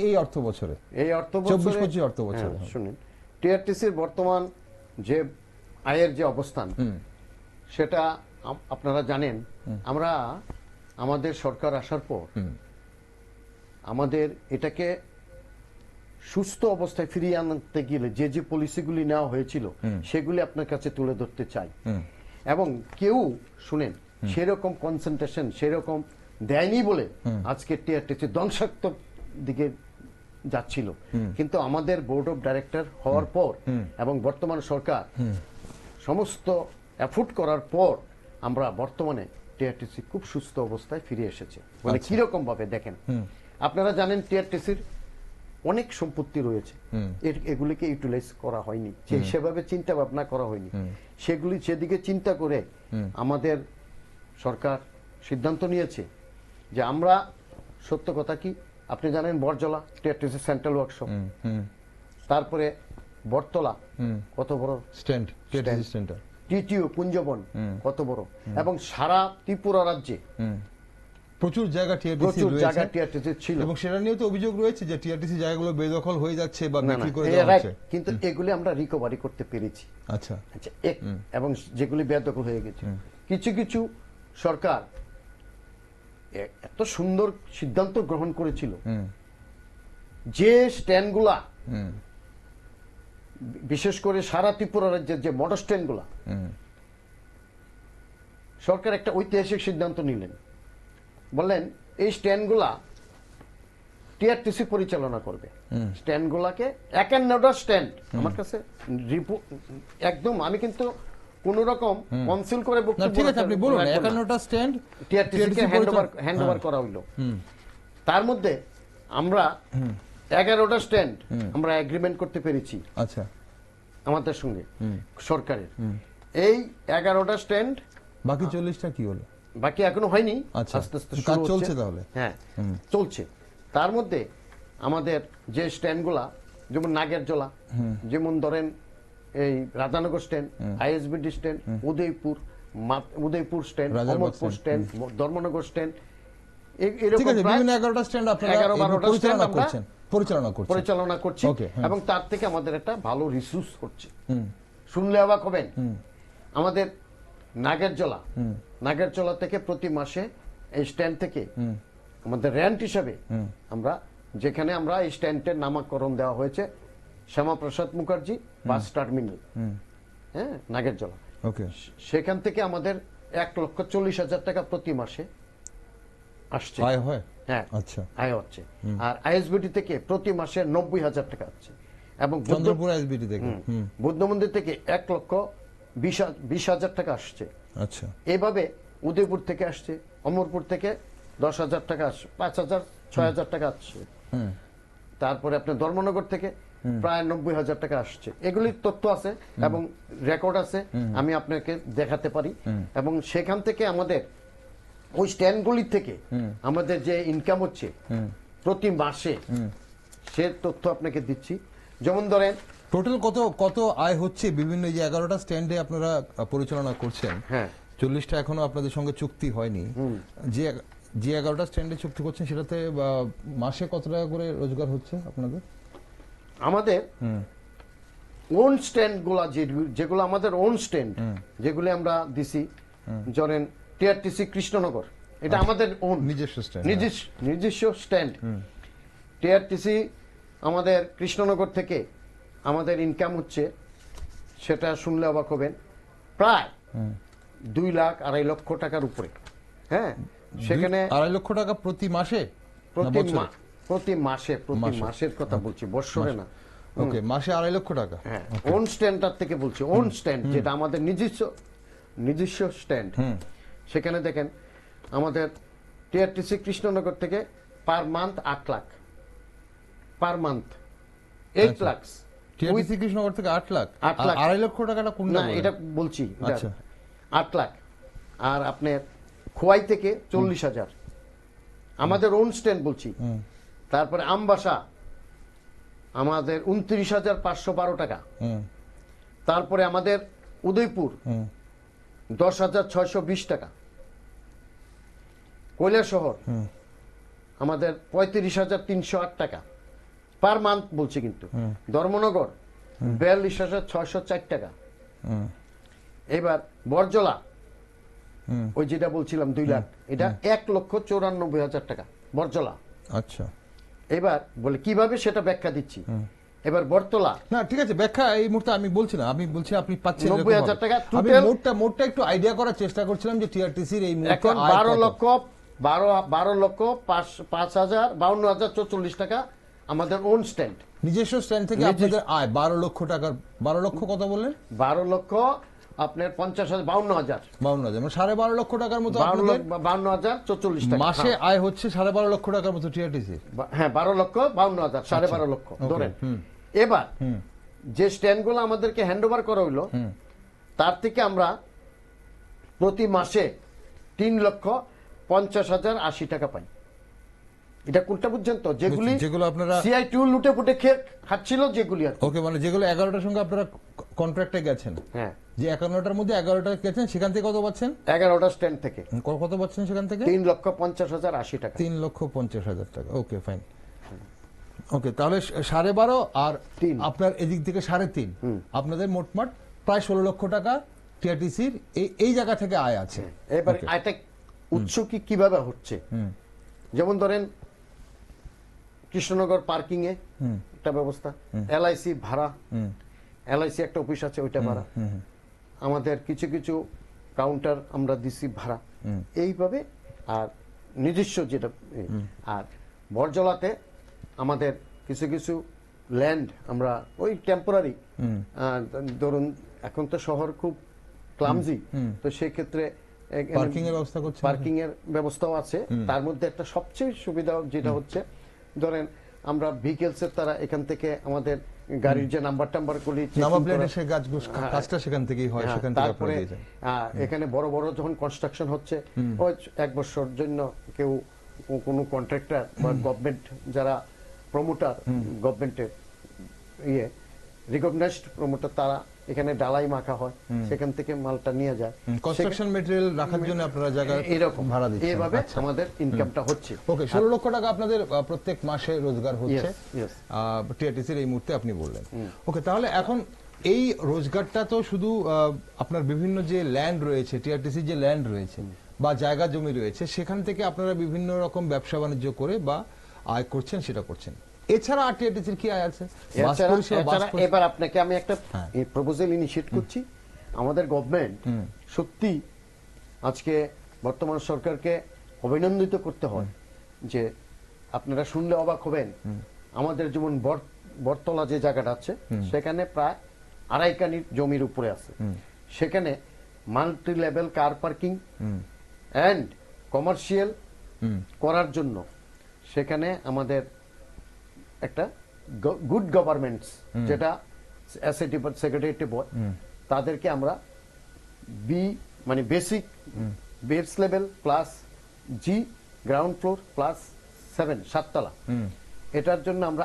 এই অর্থ বছরে, এই অর্থ 24-25 অর্থ বছরে? শুনুন, টিআরটিসির বর্তমান যে আয়ের যে অবস্থান, সেটা আপনারা জানেন। আমরা আমাদের সরকার আসার পর আমাদের এটাকে সুস্থ অবস্থায় ফিরিয়ে আনতে গেলে যে যে পলিসিগুলি নেওয়া হয়েছিল সেগুলি আপনার কাছে তুলে ধরতে চাই। এবং কেউ শুনেন সেরকম কনসেন্ট্রেশন সেরকম দেয়নি বলে আজকে টিআরটিসি ধ্বংসাত্মক দিকে যাচ্ছিল। কিন্তু আমাদের বোর্ড অফ ডাইরেক্টর হওয়ার পর এবং বর্তমান সরকার সমস্ত এফোর্ট করার পর আমরা বর্তমানে টিআরটিসি খুব সুস্থ অবস্থায় ফিরে এসেছে। মানে কিরকম ভাবে দেখেন, আপনারা জানেন টিআরটিসির অনেক সম্পত্তি রয়েছে, এগুলিকে ইউটিলাইজ করা হয়নি, সেভাবে চিন্তা ভাবনা করা হয়নি। সেগুলি সেদিকে চিন্তা করে আমাদের সরকার সিদ্ধান্ত নিয়েছে যে আমরা, সত্য কথা কি আপনি জানেন, বরজলা টিআরটিসি সেন্ট্রাল ওয়ার্কশপ, তারপরে বটতলা কত বড় স্ট্যান্ড, টিআরটিসি সেন্টার, টিটিও কুঞ্জবন কত বড়, এবং সারা ত্রিপুরা রাজ্যে প্রচুর জায়গা টিআরটিসি ছিল। এবং সেটা নিয়েও তো অভিযোগ রয়েছে যে টিআরটিসি জায়গাগুলো বেদখল হয়ে যাচ্ছে বা বিক্রি করে না, দেওয়া হচ্ছে। কিন্তু এগুলি আমরা রিকভারি করতে পেরেছি। আচ্ছা, এবং যেগুলি বেদখল হয়ে গেছে, কিছু কিছু সরকার এত সুন্দর সিদ্ধান্ত গ্রহণ করেছিল যে স্ট্যান্ডগুলা, বিশেষ করে সারা ত্রিপুরা রাজ্যের যে মোটর স্ট্যান্ডগুলা, সরকার একটা ঐতিহাসিক সিদ্ধান্ত নিলেন, বললেন এই স্ট্যান্ডগুলা টিআরটিসি পরিচালনা করবে। স্ট্যান্ডগুলাকে 51টা স্ট্যান্ড, আমার কাছে একদম, আমি কিন্তু কোন রকম কনসিল করে বক্তব্য, ঠিক আছে আপনি বলুন, 51টা স্ট্যান্ড টিআরটিসি কে হ্যান্ডওভার করা হইলো। তার মধ্যে আমরা 11টা স্ট্যান্ড আমরা এগ্রিমেন্ট করতে পেরেছি। আচ্ছা, আমাদের সঙ্গে সরকারের এই 11টা স্ট্যান্ড, বাকি 40টা কি হলো? বাকি এখনো হয়নি, আস্তে আস্তে আস্তে কাজ চলছে। তাহলে হ্যাঁ, চলছে। তার মধ্যে আমাদের যে স্ট্যান্ডগুলা, যেমন নাগেরজলা, যেমন ধরেন এই Radhanagar stand, ISBT stand, Udaipur stand, Amarpur stand, Dharmanagar stand, এরকম বিভিন্ন 11টা স্ট্যান্ড আপনারা পরিচালনা করছি। এবং তার থেকে আমাদের একটা ভালো রিসোর্স করছে। শুনলে অবাক হবেন, আমাদের নাগেরজলা থেকে প্রতি মাসে এই স্ট্যান্ড থেকে আমাদের রেন্ট হিসাবে আমরা, যেখানে আমরা এই স্ট্যান্ডের নামকরণ দেওয়া হয়েছে শ্যামাপ্রসাদ মুখার্জি বাস টার্মিনাল, হ্যাঁ, নাগেরজলা, সেখান থেকে আমাদের 1,40,000 টাকা প্রতি মাসে আসছে, আয় হয়। হ্যাঁ, আচ্ছা, আয় হচ্ছে। আর আইএসবিটি থেকে প্রতি মাসে 90,000 টাকা আসছে। এবং চন্দ্রপুর আইএসবিটি থেকে, বুদ্ধ মন্দির থেকে 1,20,000 টাকা আসছে। আচ্ছা, এইভাবে উদয়পুর থেকে আসছে, অমরপুর থেকে 10,000 টাকা আসছে, 5,000 6,000 টাকা আসছে। তারপরে আপনার ধর্মনগর থেকে প্রায় 90,000 টাকা আসছে। এগুলির তথ্য আছে এবং রেকর্ড আছে, আমি আপনাকে দেখাতে পারি। এবং সেখান থেকে আমাদের ওই স্ট্যান্ডগুলি থেকে আমাদের যে ইনকাম হচ্ছে প্রতি মাসে, সে তথ্য আপনাকে দিচ্ছি। যেমন ধরেন টোটাল কত আয় হচ্ছে বিভিন্ন যে 11টা স্ট্যান্ডে আপনারা পরিচালনা করছেন। হ্যাঁ, 40টা এখনো আপনাদের সঙ্গে চুক্তি হয়নি। যে 11টা স্ট্যান্ডে চুক্তি করছেন সেটাতে মাসে কত টাকা করে রোজগার হচ্ছে আপনাদের? আমাদের ওন স্ট্যান্ড গুলা যেগুলো আমাদের ওন স্ট্যান্ড যেগুলো আমরা দিছি, ধরেন টিআরটিসি কৃষ্ণনগর, এটা আমাদের ওন নিজস্ব stand, নিজস্ব স্ট্যান্ড। টিআরটিসি আমাদের কৃষ্ণনগর থেকে আমাদের ইনকাম হচ্ছে, সেটা শুনলে অবাক হবেন, প্রায় 2,00,000-2.5 লক্ষ টাকার উপরে। হ্যাঁ, সেখানে 2.5 লক্ষ টাকা প্রতি মাসে, প্রতি মাসের কথা বলছি, বৎসরে না। ওকে, মাসে 2.5 লক্ষ টাকা। হ্যাঁ, ওন স্ট্যান্ডটার থেকে বলছি, ওন স্ট্যান্ড যেটা আমাদের নিজস্ব স্ট্যান্ড। সেখানে দেখেন আমাদের টিআরটিসি কৃষ্ণনগর থেকে per month 8 lakh, per month 8 lakh. TRTC Krishnanagar থেকে 8 লাখ, 8 লাখ। 2.5 লক্ষ টাকাটা কোনটা? না, এটা বলছি, আচ্ছা। 8 লাখ। আর আপনার খোয়াই থেকে 40,000, আমাদের ওন স্ট্যান্ড বলছি। তারপরে আমবাসা আমাদের 29,512 টাকা। তারপরে আমাদের উদয়পুর 10,620 টাকা। কৈলাসহর আমাদের 35,308 টাকা পার মান্থ বলছি কিন্তু। ধর্মনগর 42,604 টাকা। এবার বরজলা, ওই যেটা বলছিলাম 2 লাখ, এটা 1,94,000 টাকা বরজলা। আচ্ছা, এবার বলে কিভাবে সেটা ব্যাখ্যা দিচ্ছি। এবার বরতলা, না ঠিক আছে, ব্যাখ্যা এই মুহূর্তে আমি বলছি না, আমি বলছি আপনি পাচ্ছেন 90,000 টাকা আমি টোটাল। মোটটা একটু আইডিয়া করার চেষ্টা করছিলাম যে টিআরটিসির এই মুহূর্তে এখন আয় 12 কত? লক্ষ 52,040 টাকা আমাদের ওন স্ট্যান্ড। নিজস্ব স্ট্যান্ড থেকে আপনাদের আয় 12 লক্ষ টাকার। 12 লক্ষ কত বললেন? 12 লক্ষ আপনার 50,000, 52,000, 52,000, মানে 12.5 লক্ষ টাকার মতো 52,044 টাকা মাসে আয় হচ্ছে 12.5 লক্ষ টাকার মতো টিআরটিসি। হ্যাঁ, 12 লক্ষ 52,000, 12.5 লক্ষ ধরেন। এবার যে স্ট্যান্ডগুলো আমাদেরকে হ্যান্ড ওভার করা হইলো, তার থেকে আমরা প্রতি মাসে 3,50,080 টাকা পাই। এটা কোনটা বুঝছেন তো? যেগুলো আপনারা সিআই2 লুটে পুটে খাচ্ছিল যেগুলি আর কি। ওকে, মানে যেগুলো 11টার সঙ্গে আপনারা কন্ট্রাক্টে গেছেন, হ্যাঁ, যে 51টার মধ্যে 11টা গেছেন, সেখান থেকে কত পাচ্ছেন? 11টা স্ট্যান্ড থেকে কত পাচ্ছেন সেখান থেকে? 3,50,080 টাকা। 3,50,000 টাকা। ওকে, ফাইন। ওকে, তাহলে 12.5 আর 3 আপনার এদিক থেকে 3.5, আপনাদের মোটমাট প্রায় 16 লক্ষ টাকা টিআরটিসির এই জায়গা থেকে আয় আছে। এবার আয়টা উৎস কিভাবে হচ্ছে, যেমন ধরেন কৃষ্ণনগর পার্কিং এ একটা ব্যবস্থা, এলআইসি ভাড়া, এলআইসি একটা অফিস আছে, ওইটা ভাড়া, আমাদের কিছু কিছু কাউন্টার আমরা দিছি ভাড়া, এইভাবে। আর নিজস্ব যেটা, আর বরজলাতে আমাদের কিছু কিছু ল্যান্ড আমরা ওই টেম্পোরারি, ধরুন এখন তো শহর খুব ক্লামজি, তো সেই ক্ষেত্রে পার্কিং এর ব্যবস্থা করছে, পার্কিং এর ব্যবস্থাও আছে। তার মধ্যে একটা সবচেয়ে সুবিধা যেটা হচ্ছে, ধরেন আমরা ভেহিকলস এর দ্বারা এখান থেকে আমাদের গাড়ির যে নাম্বার গুলি, নাম্বার প্লেটের সেই কাজটা সেখান থেকেই হয়, সেখান থেকে তারপরে আপনারা দিয়ে যান। এখানে বড় বড় যখন কনস্ট্রাকশন হচ্ছে, ওই 1 বছর জন্য কেউ কোনো কন্ট্রাক্টর বা গভর্নমেন্ট যারা প্রমোটার, গভর্নমেন্টের রিকগনাইজড প্রমোটার, তারা এখানে ডালাই মাখা হয়, সেখান থেকে মালটা নিয়ে যায়। কনস্ট্রাকশন ম্যাটেরিয়াল রাখার জন্য আপনারা জায়গা এরকম ভাড়া দিচ্ছেন। এইভাবে আমাদের ইনকামটা হচ্ছে। ওকে, 16 লক্ষ টাকা আপনাদের প্রত্যেক মাসে রোজগার হচ্ছে Yes. টিআরটিসির এই মুহূর্তে আপনি বললেন। ওকে, তাহলে এখন এই রোজগারটা তো শুধু আপনার বিভিন্ন যে ল্যান্ড রয়েছে, টিআরটিসির যে ল্যান্ড রয়েছে বা জায়গা জমি রয়েছে, সেখান থেকে আপনারা বিভিন্ন রকম ব্যবসা বাণিজ্য করে বা আয় করছেন, সেটা করছেন। এছাড়া আর টিআরটিসির কি আয় আছে? এবার আপনাকে আমি একটা প্রপোজাল ইনিশিয়েট করছি। আমাদের গভর্নমেন্ট সত্যি আজকে বর্তমান সরকারকে অভিনন্দিত করতে হয়, যে আপনারা শুনলে অবাক হবেন, আমাদের যেমন বরতলা যে জায়গাটা আছে, সেখানে প্রায় 2.5 কানি জমির উপরে আছে। সেখানে multi level car parking and commercial করার জন্য সেখানে আমাদের একটা গুড গভর্নমেন্টস, যেটা সেক্রেটারি বয়, তাদেরকে আমরা মানে basic base level plus G ground floor plus 7 তলা, এটার জন্য আমরা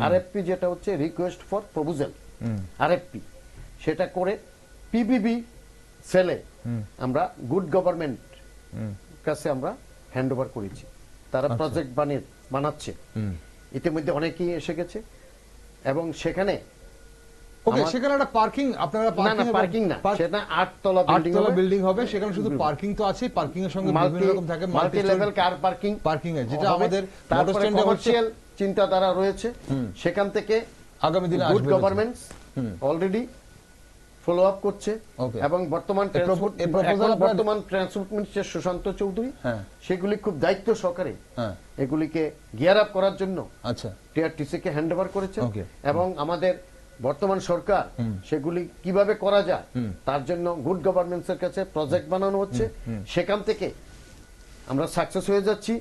আরএফপি যেটা হচ্ছে রিকোয়েস্ট ফর প্রপোজাল, আরএফপি, সেটা করে পিবিবি সেলে আমরা গুড গভর্নমেন্ট কাছে আমরা হ্যান্ড ওভার করেছি। তারা প্রজেক্ট বানাচ্ছে, ইতিমধ্যে অনেকেই এসে গেছে, এবং সেখানে ওকে, সেখানে একটা পার্কিং আপনারা না না পার্কিং না, সেটা 8 তলা বিল্ডিং হবে, সেখানে শুধু পার্কিং তো আছে, পার্কিং এর সঙ্গে বিভিন্ন রকম থাকে, মাল্টি লেভেল কার পার্কিং এর যেটা আমাদের মোটর তারপরে স্ট্যান্ডে হচ্ছে। কমার্শিয়াল চিন্তাধারা রয়েছে, সেখান থেকে আগামী দিনে গুড আসবে গভর্নমেন্টস অলরেডি ফলো আপ করছে। Okay. এবং বর্তমান ট্রান্সপোর্ট মিনিস্টার সুশান্ত চৌধুরী হ্যাঁ। সেগুলি খুব দায়িত্ব সহকারে হ্যাঁ, এগুলিকে গিয়ার আপ করার জন্য আচ্ছা, টিআরটিসি কে হ্যান্ড ওভার করেছে। Okay. এবং আমাদের বর্তমান সরকার সেগুলি কিভাবে করা যায় তার জন্য গুড গভর্নেন্স এর কাছে প্রজেক্ট বানানো হচ্ছে, সেখান থেকে আমরা সাকসেস হয়ে যাচ্ছি।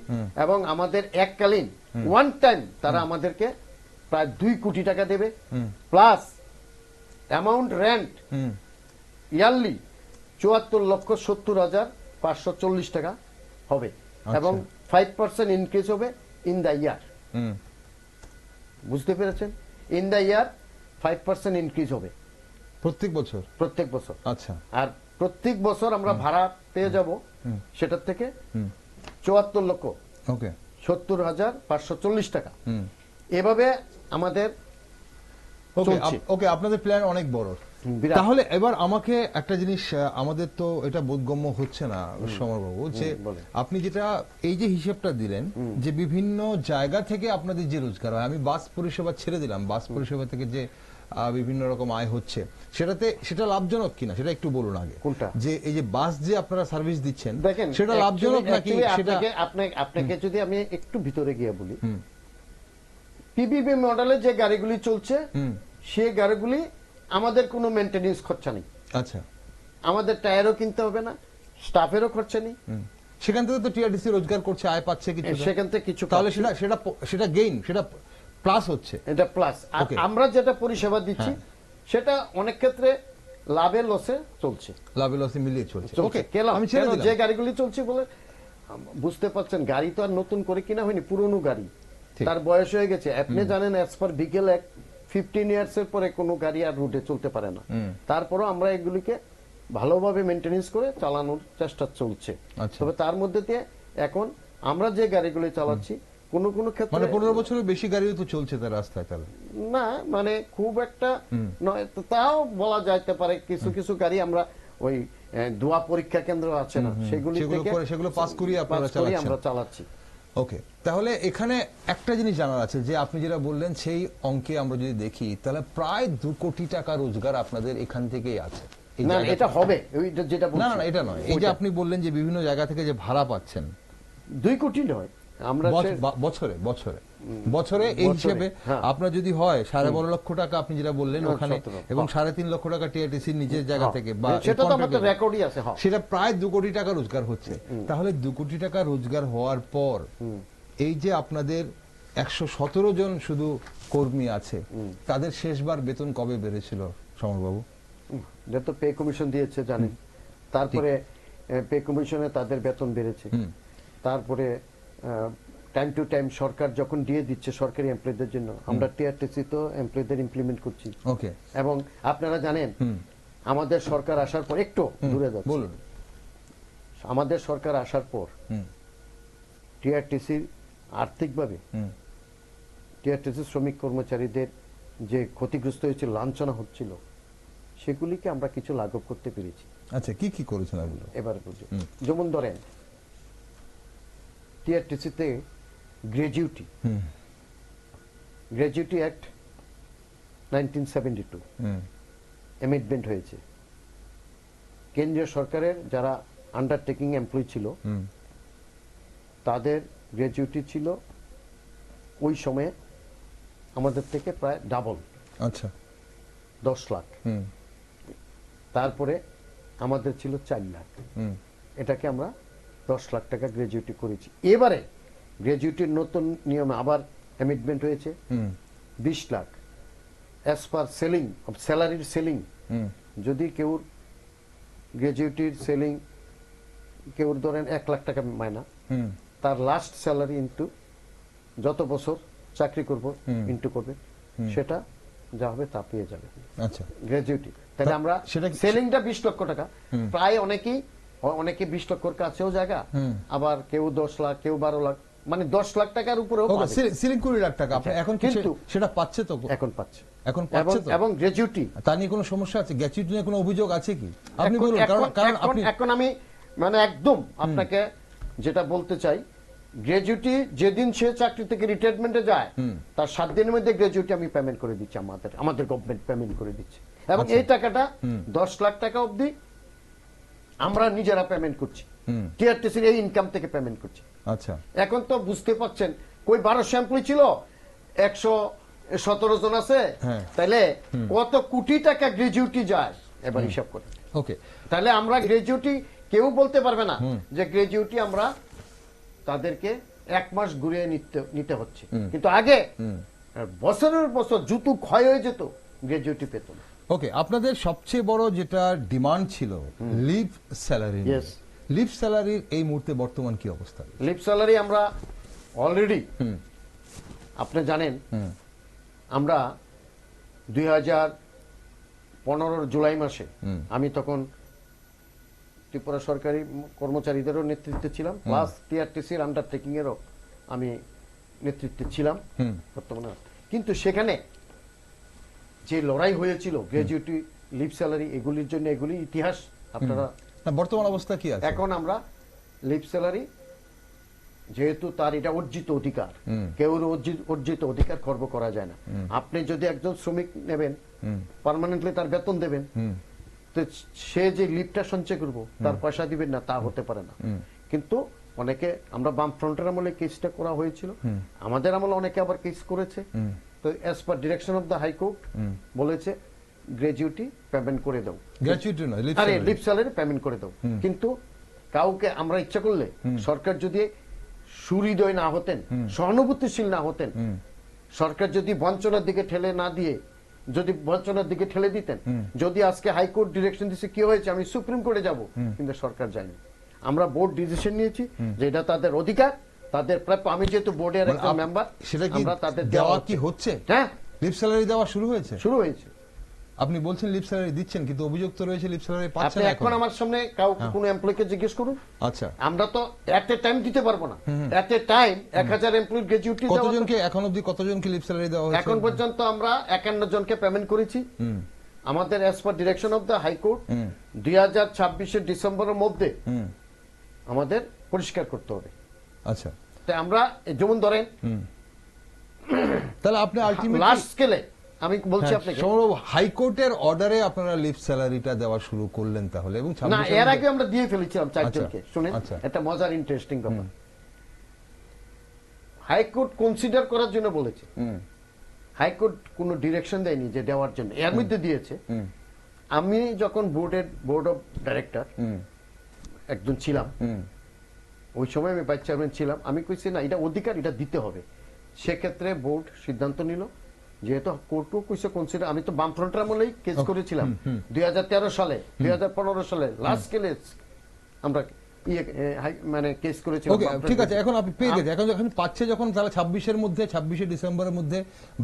এবং আমাদের এককালীন ওয়ান টাইম তারা আমাদেরকে প্রায় 2 কোটি টাকা দেবে, প্লাস অ্যামাউন্ট রেন্ট ইয়ারলি 74,70,540 টাকা হবে, এবং 5% ইনক্রিজ হবে ইন দ্য ইয়ার। বুঝতে পেরেছেন? ইন দ্য ইয়ার 5% ইনক্রিজ হবে প্রত্যেক বছর। আচ্ছা, আর প্রত্যেক বছর আমরা ভাড়া পেয়ে যাব সেটার থেকে 74,70,540 টাকা। এভাবে আমাদের চলছে। ওকে, আপনাদের প্ল্যান অনেক বড়। বিরাট। তাহলে এবার আমাকে একটা জিনিস, আমাদের তো এটা বোধগম্য হচ্ছে না সমরবাবু, যে আপনি যেটা এই যে হিসেবটা দিলেন যে বিভিন্ন জায়গা থেকে আপনাদের যে রোজগার হয়, আমি বাস পরিষেবা ছেড়ে দিলাম, বাস পরিষেবা থেকে যে বিভিন্ন রকম আয় হচ্ছে, সেটা লাভজনক কিনা সেটা একটু বলুন আগে। কোনটা? যে এই যে বাস যে আপনারা সার্ভিস দিচ্ছেন, দেখেন সেটা লাভজনক নাকি? সেটা আপনাকে যদি আমি একটু ভিতরে গিয়ে বলি, পিপিপি মডেলে যে গাড়িগুলি চলছে সে গাড়িগুলি আমাদের কোনো মেইনটেনেন্স খরচা নেই। আচ্ছা, আমাদের টায়ারও কিনতে হবে না, স্টাফেরও খরচা নেই। সেখান থেকে তো টিআরটিসি রোজগার করছে, আয় পাচ্ছে কিছু, সেখান থেকে কিছু তাহলে পাচ্ছি। সেটা গেইন, সেটা প্লাস হচ্ছে। এটা প্লাস। আর Okay. আমরা যেটা পরিষেবা দিচ্ছি সেটা অনেক ক্ষেত্রে লাভে লসে চলছে, লাভে লসে মিলিয়ে চলছে। ওকে, আমি ছেড়ে দিলাম। যে গাড়িগুলি চলছে বলে বুঝতে পারছেন, গাড়ি তো আর নতুন করে কিনা হয়নি, পুরনো গাড়ি, ঠিক। তার বয়স হয়ে গেছে। আপনি জানেন অ্যাজ পার ভিকেল 15 ইয়ার্স এর পরে কোনো গাড়ি আর রুটে চলতে পারে না। তারপরও আমরা এগুলিকে ভালোভাবে মেইনটেনেন্স করে চালানোর চেষ্টা চলছে। আচ্ছা। তবে তার মধ্যে দিয়ে এখন আমরা যে গাড়িগুলি চালাচ্ছি কোনো কোনো ক্ষেত্রে মানে 15 বছরের বেশি গাড়িও তো চলছে তার রাস্তায়, তাহলে না মানে খুব একটা নয়, তো তাও বলা যাইতে পারে কিছু কিছু গাড়ি আমরা ওই দোয়া পরীক্ষা কেন্দ্র আছে না, সেগুলো পাস করিয়ে আপনারা চালাচ্ছেন। আমরা চালাচ্ছি। ওকে, তাহলে এখানে একটা জিনিস জানার আছে, যে আপনি যেটা বললেন সেই অঙ্কে আমরা যদি দেখি, তাহলে প্রায় 2 কোটি টাকা রোজগার আপনাদের এখান থেকেই আছে। না এটা হবে, ওইটা যেটা না না এটা নয়, এই যে আপনি বললেন যে বিভিন্ন জায়গা থেকে যে ভাড়া পাচ্ছেন, 2 কোটি নয়, আমরা বছরে বছরে এই হিসেবে আপনার যদি হয় 12.5 লক্ষ টাকা, আপনি যেটা বললেন ওখানে, এবং 3.5 লক্ষ টাকা টিআরটিসির নিজের জায়গা থেকে, বা সেটা তো আমাদের রেকর্ডই আছে, সেটা প্রায় 2 কোটি টাকা রোজগার হচ্ছে। তাহলে 2 কোটি টাকা রোজগার হওয়ার পর এই যে আপনাদের 117 জন শুধু কর্মী আছে, তাদের শেষবার বেতন কবে বেড়েছিল সমরবাবু? এটা তো পে কমিশন দিয়েছে জানেন, তারপরে পে কমিশনে তাদের বেতন বেড়েছে, তারপরে টাইম টু টাইম সরকার যখন দিয়ে দিচ্ছে সরকারি এমপ্লয়ীদের জন্য, আমরা টিআরটিসি তো এমপ্লয়ীদের ইমপ্লিমেন্ট করছি। ওকে, এবং আপনারা জানেন আমাদের সরকার আসার পর একটু দূরে যাচ্ছে, বলুন। আমাদের সরকার আসার পর টিআরটিসির আর্থিকভাবে টিআরটিসি শ্রমিক কর্মচারীদের যে ক্ষতিগ্রস্ত হয়েছিল, লাঞ্ছনা হচ্ছিল, সেগুলিকে আমরা কিছু লাঘব করতে পেরেছি। আচ্ছা, কি কি করেছেন এগুলো এবারে বুঝি। যেমন ধরেন টিআরটিসিতে গ্র্যাজুইটি অ্যাক্ট 1972 অ্যামেন্ডমেন্ট হয়েছে। কেন্দ্রীয় সরকারের যারা আন্ডারটেকিং এমপ্লয়ি ছিল তাদের গ্র্যাজুইটি ছিল ওই সময়ে আমাদের থেকে প্রায় ডাবল, আচ্ছা 10 লাখ। তারপরে আমাদের ছিল 4 লাখ, এটাকে আমরা 10 লাখ টাকা গ্র্যাজুইটি করেছি। এবারে গ্র্যাজুইটির নতুন নিয়মে আবার অ্যামেন্ডমেন্ট হয়েছে 20 লাখ অ্যাজ পার সেলিং, স্যালারির সেলিং। যদি কেউ গ্র্যাজুইটির সেলিং কেউ ধরেন 1 লাখ টাকা মায়না, তার লাস্ট স্যালারি ইনটু যত বছর চাকরি করব ইনটু করবে, সেটা যা হবে তা পেয়ে যাবে। আচ্ছা, গ্র্যাজুইটি। তাহলে আমরা সেলিংটা 20 লক্ষ টাকা, প্রায় অনেকে 20 লক্ষর কাছেও জায়গা, আবার কেউ 10 লাখ, কেউ 12 লাখ, মানে 10 লাখ টাকার উপরেও পাবে। সিলিং 20 লাখ টাকা আপনি এখন কিন্তু কিন্তু সেটা পাচ্ছে তো এখন পাচ্ছে এখন পাচ্ছে তো এবং গ্র্যাচুইটি তা নিয়ে কোনো সমস্যা আছে? গ্র্যাচুইটি নিয়ে কোনো অভিযোগ আছে কি আপনি বলুন, কারণ আপনি এখন আমি মানে একদম আপনাকে যেটা বলতে চাই, গ্র্যাচুইটি যেদিন সে চাকরি থেকে রিটায়ারমেন্টে যায় তার 7 দিনের মধ্যে গ্র্যাচুইটি আমি পেমেন্ট করে দিচ্ছি, আমাদের গভর্নমেন্ট পেমেন্ট করে দিচ্ছে, এবং এই টাকাটা 10 লাখ টাকা অবধি আমরা নিজেরা পেমেন্ট করছি, টিআরটিসির এই ইনকাম থেকে পেমেন্ট করছি। আচ্ছা, এখন তো বুঝতে পারছেন কই 1200 এমপ্লয়ি ছিল, 117 জন আছে, তাহলে কত কোটি টাকা গ্র্যাচুইটি যায় এবার হিসাব করে। ওকে, তাহলে আমরা গ্র্যাচুইটি কেউ বলতে পারবে না যে গ্র্যাচুইটি আমরা তাদেরকে 1 মাস ঘুরিয়ে নিতে হচ্ছে, কিন্তু আগে বছরের বছর জুতো ক্ষয় হয়ে যেত, গ্র্যাচুইটি পেত না। ওকে, আপনাদের সবচেয়ে বড় যেটা ডিমান্ড ছিল লিভ স্যালারি। লিভ স্যালারির এই মুহূর্তে বর্তমান কি অবস্থা? লিভ স্যালারি আমরা অলরেডি আপনি জানেন আমরা 2015 জুলাই মাসে আমি তখন ত্রিপুরা সরকারি কর্মচারীদেরও নেতৃত্বে ছিলাম, প্লাস টিআরটিসির আন্ডারটেকিং এরও আমি নেতৃত্বে ছিলাম বর্তমানে। কিন্তু সেখানে যে লড়াই হয়েছিল গ্র্যাচুইটি, লিভ স্যালারি, এগুলির জন্য, এগুলি ইতিহাস আপনারা। বর্তমান অবস্থা কি আছে? এখন আমরা লিভ স্যালারি, যেহেতু তার এটা অর্জিত অধিকার, কেউ অর্জিত অধিকার খর্ব করা যায় না। আপনি যদি একজন শ্রমিক নেবেন, পার্মানেন্টলি তার বেতন দেবেন, তো সে যে লিভটা সঞ্চয় করবো তার পয়সা দিবেন না, তা হতে পারে না। কিন্তু অনেকে, আমরা বাম ফ্রন্টের আমলে কেসটা করা হয়েছিল, আমাদের আমলে অনেকে আবার কেস করেছে, তো as per direction of the high court বলেছে গ্র্যাচুইটি পেমেন্ট করে দাও, গ্র্যাচুইটি নয়, লিভ স্যালারি পেমেন্ট করে দাও। কিন্তু কাউকে আমরা ইচ্ছা করলে, সরকার যদি সুহৃদয় না হতেন, সহানুভূতিশীল না হতেন, সরকার যদি বঞ্চনার দিকে ঠেলে না দিয়ে, যদি বঞ্চনার দিকে ঠেলে দিতেন, যদি আজকে হাইকোর্ট ডিরেকশন দিচ্ছে কি হয়েছে আমি সুপ্রিম কোর্টে যাব, কিন্তু সরকার যায়নি। আমরা বোর্ড ডিসিশন নিয়েছি যে এটা তাদের অধিকার, তাদের প্রাপ্য। আমি যেহেতু বোর্ডের একটা মেম্বার, সেটা কি আমরা তাদের দেওয়া কি হচ্ছে? হ্যাঁ, লিভ স্যালারি দেওয়া শুরু হয়েছে। আপনি বলছেন লিভ স্যালারি দিচ্ছেন, কিন্তু অভিযোগ তো রয়েছে লিভ স্যালারি পাচ্ছেন না। এখন আমার সামনে কোন এমপ্লয়িকে জিজ্ঞেস করুন। আচ্ছা, আমরা তো এট এ টাইম দিতে পারবো না। এট এ টাইম 1000 এমপ্লয়ি গ্র্যাচুইটি দেওয়া। কতজনকে এখন অবধি কতজনকে লিভ স্যালারি দেওয়া হয়েছে? এখন পর্যন্ত আমরা 51 জনকে পেমেন্ট করেছি। আমাদের as per direction of the high court 2026 ডিসেম্বরের মধ্যে আমাদের পরিষ্কার করতে হবে। আচ্ছা, তাই আমরা যেমন ধরেন তাহলে আপনি আলটিমেটলি লাস্ট স্কেলে আমি বলছি আপনাকে, হাইকোর্টের অর্ডারে আপনারা লিভ স্যালারিটা দেওয়া শুরু করলেন তাহলে, এবং না, এর আগে আমরা দিয়ে ফেলেছিলাম 4 জনকে। শুনেন, একটা মজার ইন্টারেস্টিং ব্যাপার। হাইকোর্ট কনসিডার করার জন্য বলেছে, হাইকোর্ট কোনো ডিরেকশন দেয়নি যে দেওয়ার জন্য, এর মধ্যে দিয়েছে। আমি যখন বোর্ড অফ ডাইরেক্টর একজন ছিলাম, ওই সময় আমি ভাইস চেয়ারম্যান ছিলাম, আমি কইছি না, এটা অধিকার, এটা দিতে হবে। সেক্ষেত্রে বোর্ড সিদ্ধান্ত নিল, যেহেতু কোর্টও কইছে কনসিডার, আমি তো বামফ্রন্টের আমলেই কেস করেছিলাম 2013 সালে, 2015 সালে লাস্ট স্কেলে আমরা মানে কেস করেছিলাম। ঠিক আছে, এখন আপনি পেয়ে গেছেন, এখন যখন পাচ্ছে, যখন তাহলে 26 ডিসেম্বরের মধ্যে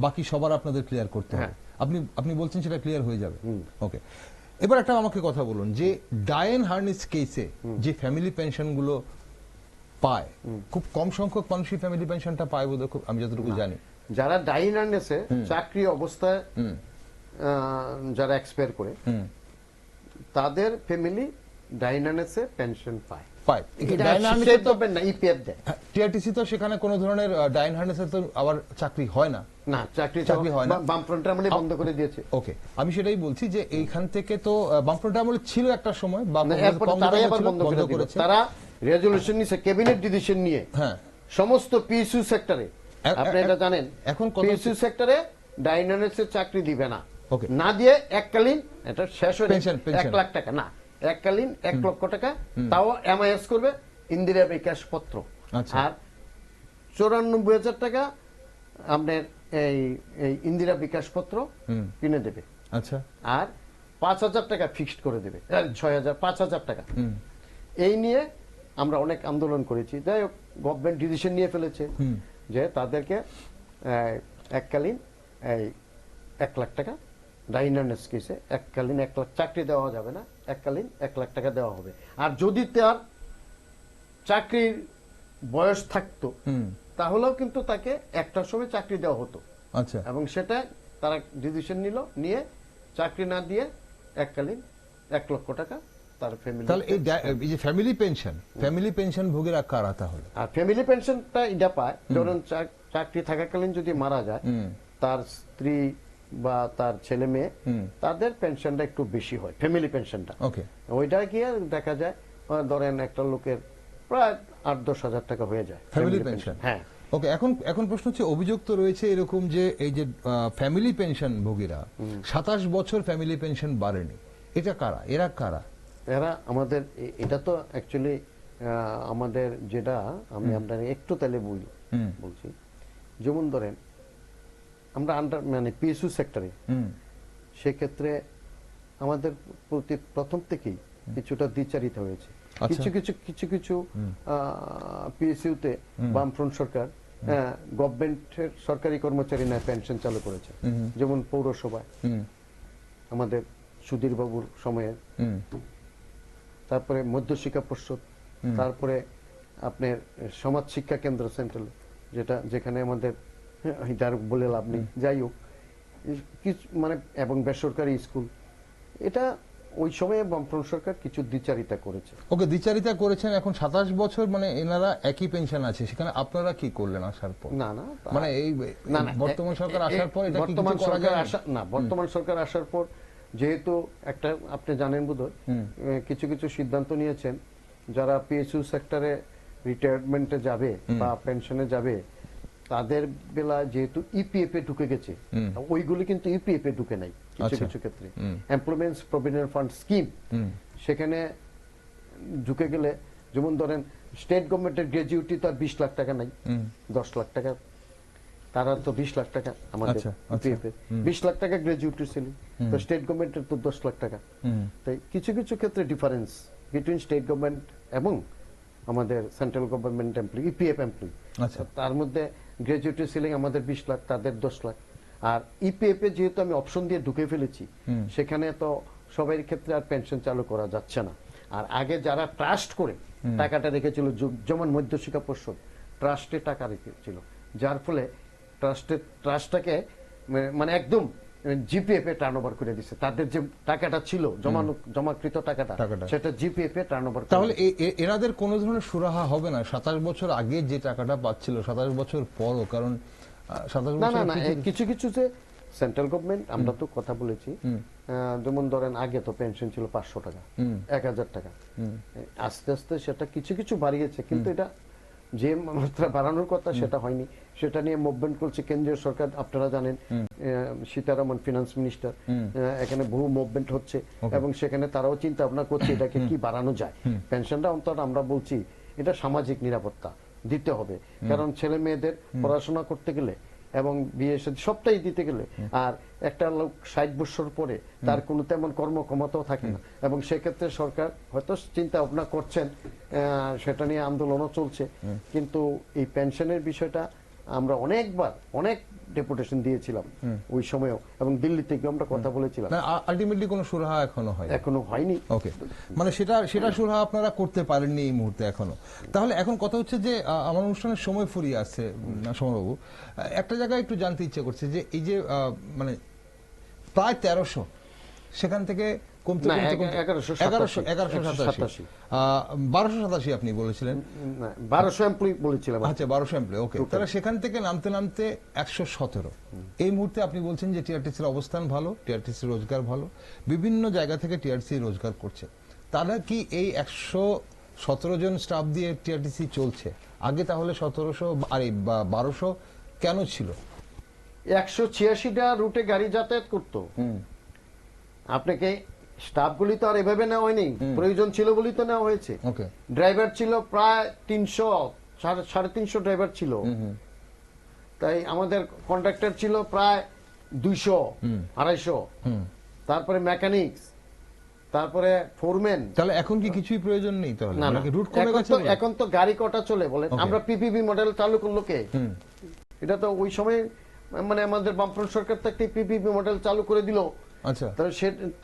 বাকি সবার আপনাদের ক্লিয়ার করতে হবে। আপনি বলছেন সেটা ক্লিয়ার হয়ে যাবে। ওকে, এবার একটা আমাকে কথা বলুন, যে ডায়েন হার্নিস কেসে যে ফ্যামিলি পেনশন গুলো পায়, খুব কম সংখ্যক মানুষই ফ্যামিলি পেনশনটা পায় বোধহয়, আমি যতটুকু জানি। যারা ডায়েন হার্নেসে চাকরি অবস্থায় যারা এক্সপায়ার করে, তাদের ফ্যামিলি ডায়েন হার্নেসে পেনশন পায়। টিআরটিসি তো সেখানে কোন ধরনের ডায়েন হার্নেসে তো আবার চাকরি হয় না। না, চাকরি হয় না, বামফ্রন্টের আমলে বন্ধ করে দিয়েছে। ওকে, আমি সেটাই বলছি যে এইখান থেকে তো বামফ্রন্টের আমলে ছিল একটা সময়, বন্ধ করেছে। তারা রেজলিউশন নিছে, ক্যাবিনেট ডিসিশন নিয়ে, সমস্ত পিএসইউ সেক্টরে, আপনি এটা জানেন, এখন পিএসইউ সেক্টরে ডায়েন হার্নেসে চাকরি দিবে না, না দিয়ে এককালীন, এটা শেষ হয়ে 1 লাখ টাকা না, এককালীন 1 লক্ষ টাকা, তাও এমআইএস করবে, ইন্দিরা বিকাশ পত্র, আর 94,000 টাকা আপনার এই ইন্দিরা বিকাশ পত্র কিনে দেবে। আচ্ছা, আর 5,000 টাকা ফিক্সড করে দেবে, 5,000 টাকা। এই নিয়ে আমরা অনেক আন্দোলন করেছি, যাই হোক গভর্নমেন্ট ডিসিশন নিয়ে ফেলেছে যে তাদেরকে এককালীন 1 লাখ টাকা, ডায়েন হার্নেস কেসে এককালীন 1 লাখ চাকরি দেওয়া যাবে না, এককালীন 1 লাখ টাকা দেওয়া হবে। আর যদি তার চাকরির বয়স থাকতো তাহলেও কিন্তু তাকে একটার সময় চাকরি দেওয়া হতো, আচ্ছা, এবং সেটা তারা ডিসিশন নিয়ে চাকরি না দিয়ে এককালীন 1 লক্ষ টাকা তার ফ্যামিলি। তাহলে এই যে ফ্যামিলি পেনশন ভোগীরা কারা তাহলে? আর ফ্যামিলি পেনশনটা এটা পায় ধরুন চাকরি থাকাকালীন যদি মারা যায় তার স্ত্রী বা তার ছেলে মেয়ে, তাদের পেনশনটা একটু বেশি হয়, ফ্যামিলি পেনশনটা। ওকে, ওইটা গিয়ে দেখা যায় ধরেন একটা লোকের প্রায় 8-10 হাজার টাকা হয়ে যায় ফ্যামিলি পেনশন। হ্যাঁ। ওকে, এখন প্রশ্ন হচ্ছে, অভিযোগ তো রয়েছে এরকম যে এই যে ফ্যামিলি পেনশন ভোগীরা 27 বছর ফ্যামিলি পেনশন বাড়েনি, এটা কারা? এরা কারা? এরা আমাদের এটা তো অ্যাকচুয়ালি আমাদের যেটা আমি আপনার একটু তাহলে বলছি, যেমন ধরেন আমরা মানে পিএসইউ সেক্টরে, সেক্ষেত্রে আমাদের প্রথম থেকেই কিছুটা দ্বিচারিত হয়েছে। কিছু কিছু পিএসইউতে বামফ্রন্ট সরকার গভর্নমেন্টের সরকারি কর্মচারী না পেনশন চালু করেছে, যেমন পৌরসভায় আমাদের সুধীর বাবুর সময়ে, তারপরে মধ্যশিক্ষা পর্ষদ, তারপরে আপনার সমাজ শিক্ষা কেন্দ্র সেন্ট্রাল, যেখানে আমাদের বলে লাভ নেই, যাই হোক মানে, এবং বেসরকারি স্কুল, এটা ওই সময়ে বামফ্রন্ট সরকার কিছু দ্বিচারিতা করেছে। ওকে, দ্বিচারিতা করেছেন। এখন 27 বছর মানে এনারা একই পেনশন আছে, সেখানে আপনারা কি করলেন আসার পর? না মানে এই বর্তমান সরকার আসার পর এটা কি কিছু করা যায় না? বর্তমান সরকার আসার পর যেহেতু একটা আপনি জানেন বোধহয় কিছু কিছু সিদ্ধান্ত নিয়েছেন, যারা পিএসইউ সেক্টরে রিটায়ারমেন্টে যাবে বা পেনশনে যাবে, তাদের বেলা যেহেতু ইপিএফ এ ঢুকে গেছে, ওইগুলি কিন্তু ইপিএফ এ ঢুকে নাই কিছু কিছু ক্ষেত্রে, এমপ্লয়মেন্ট প্রভিডেন্ট ফান্ড স্কিম, সেখানে ঢুকে গেলে, যেমন ধরেন স্টেট গভর্নমেন্টের গ্র্যাজুইটি তো আর 20 লাখ টাকা নাই, 10 লাখ টাকা, তারা তো 20 লাখ টাকা, আমাদের ইপিএফ এ 20 লাখ টাকা গ্র্যাজুইটি ছিল, তো স্টেট গভর্নমেন্টের তো 10 লাখ টাকা। তাই কিছু কিছু ক্ষেত্রে ডিফারেন্স বিটুইন স্টেট গভর্নমেন্ট এবং আমাদের central government employee, EPF employee, তার মধ্যে গ্র্যাজুইটি সিলিং আমাদের 20 লাখ, তাদের 10 লাখ। আর ইপিএফ এ যেহেতু আমি অপশন দিয়ে ঢুকে ফেলেছি, সেখানে তো সবার ক্ষেত্রে আর পেনশন চালু করা যাচ্ছে না। আর আগে যারা ট্রাস্ট করে টাকাটা রেখেছিল, যেমন মধ্যশিক্ষা পর্ষদ ট্রাস্টে টাকা রেখেছিল, যার ফলে ট্রাস্টটাকে মানে একদম জিপিএফ এ টার্ন ওভার করে দিচ্ছে, তাদের যে টাকাটা ছিল জমাকৃত টাকাটা, সেটা জিপিএফ এ টার্ন ওভার। তাহলে এনাদের কোনো ধরনের সুরাহা হবে না 27 বছর আগে যে টাকাটা পাচ্ছিল 27 বছর পরও? কারণ 27 বছর না কিছু কিছু যে সেন্ট্রাল গভর্নমেন্ট, আমরা তো কথা বলেছি, যেমন ধরেন আগে তো পেনশন ছিল 500 টাকা, 1000 টাকা, আস্তে আস্তে সেটা কিছু কিছু বাড়িয়েছে, কিন্তু এটা যে মাত্রা বাড়ানোর কথা সেটা হয়নি। সেটা নিয়ে মুভমেন্ট করছে কেন্দ্রীয় সরকার, আপনারা জানেন সীতারামন ফিনান্স মিনিস্টার, এখানে বহু মুভমেন্ট হচ্ছে, এবং সেখানে তারাও চিন্তা ভাবনা করছে এটাকে কি বাড়ানো যায়। পেনশনটা অন্তত আমরা বলছি এটা সামাজিক নিরাপত্তা দিতে হবে, কারণ ছেলে মেয়েদের পড়াশোনা করতে গেলে এবং বিয়ে সবটাই দিতে গেলে, আর একটা লোক 60 বছর পরে তার কোনো তেমন কর্মক্ষমতাও থাকে না, এবং সেক্ষেত্রে সরকার হয়তো চিন্তা ভাবনা করছেন, সেটা নিয়ে আন্দোলনও চলছে। কিন্তু এই পেনশনের বিষয়টা আমরা অনেক ডেপুটেশন দিয়েছিলাম ওই সময়ও, এবং দিল্লি থেকে আমরা কথা বলেছিলাম, আলটিমেটলি কোনো সুরাহা এখনো হয়নি। ওকে, মানে সেটা সুরাহা আপনারা করতে পারেননি এই মুহূর্তে এখনো। তাহলে এখন কথা হচ্ছে যে আমার অনুষ্ঠানের সময় ফুরিয়ে আসছে না সমরবাবু, একটা জায়গায় একটু জানতে ইচ্ছে করছে যে এই যে মানে প্রায় 1300, সেখান থেকে কমতে কমতে 1287 আপনি বলেছিলেন, 1200 এমপ্লয়ি বলেছিলাম। আচ্ছা, 1200 এমপ্লয়ি, ওকে। তাহলে সেখান থেকে নামতে নামতে 117। এই মুহূর্তে আপনি বলছেন যে টিআরটিসির অবস্থান ভালো, টিআরটিসির রোজগার ভালো, বিভিন্ন জায়গা থেকে টিআরটিসি রোজগার করছে। তাহলে কি এই 117 জন স্টাফ দিয়ে টিআরটিসি চলছে? আগে তাহলে 1700 আর 1200 কেন ছিল? 186টা রুটে গাড়ি যাতায়াত করতো। আপনাকে স্টাফগুলি তো আর এভাবে নেওয়া হয়নি, প্রয়োজন ছিল বলেই তো নেওয়া হয়েছে। ড্রাইভার ছিল প্রায় 300, 350 ড্রাইভার ছিল, তাই আমাদের কন্ট্রাক্টর ছিল প্রায় 200, 250, তারপরে মেকানিক্স, তারপরে ফোরম্যান। তাহলে এখন কি কিছুই প্রয়োজন নেই? তাহলে রুট কমে গেছে। এখন তো গাড়ি কটা চলে বলেন? আমরা পিপিপি মডেল চালু করলো কে? এটা তো ওই সময় মানে আমাদের বামফ্রন্ট সরকার থেকে পিপিপি মডেল চালু করে দিল। আচ্ছা,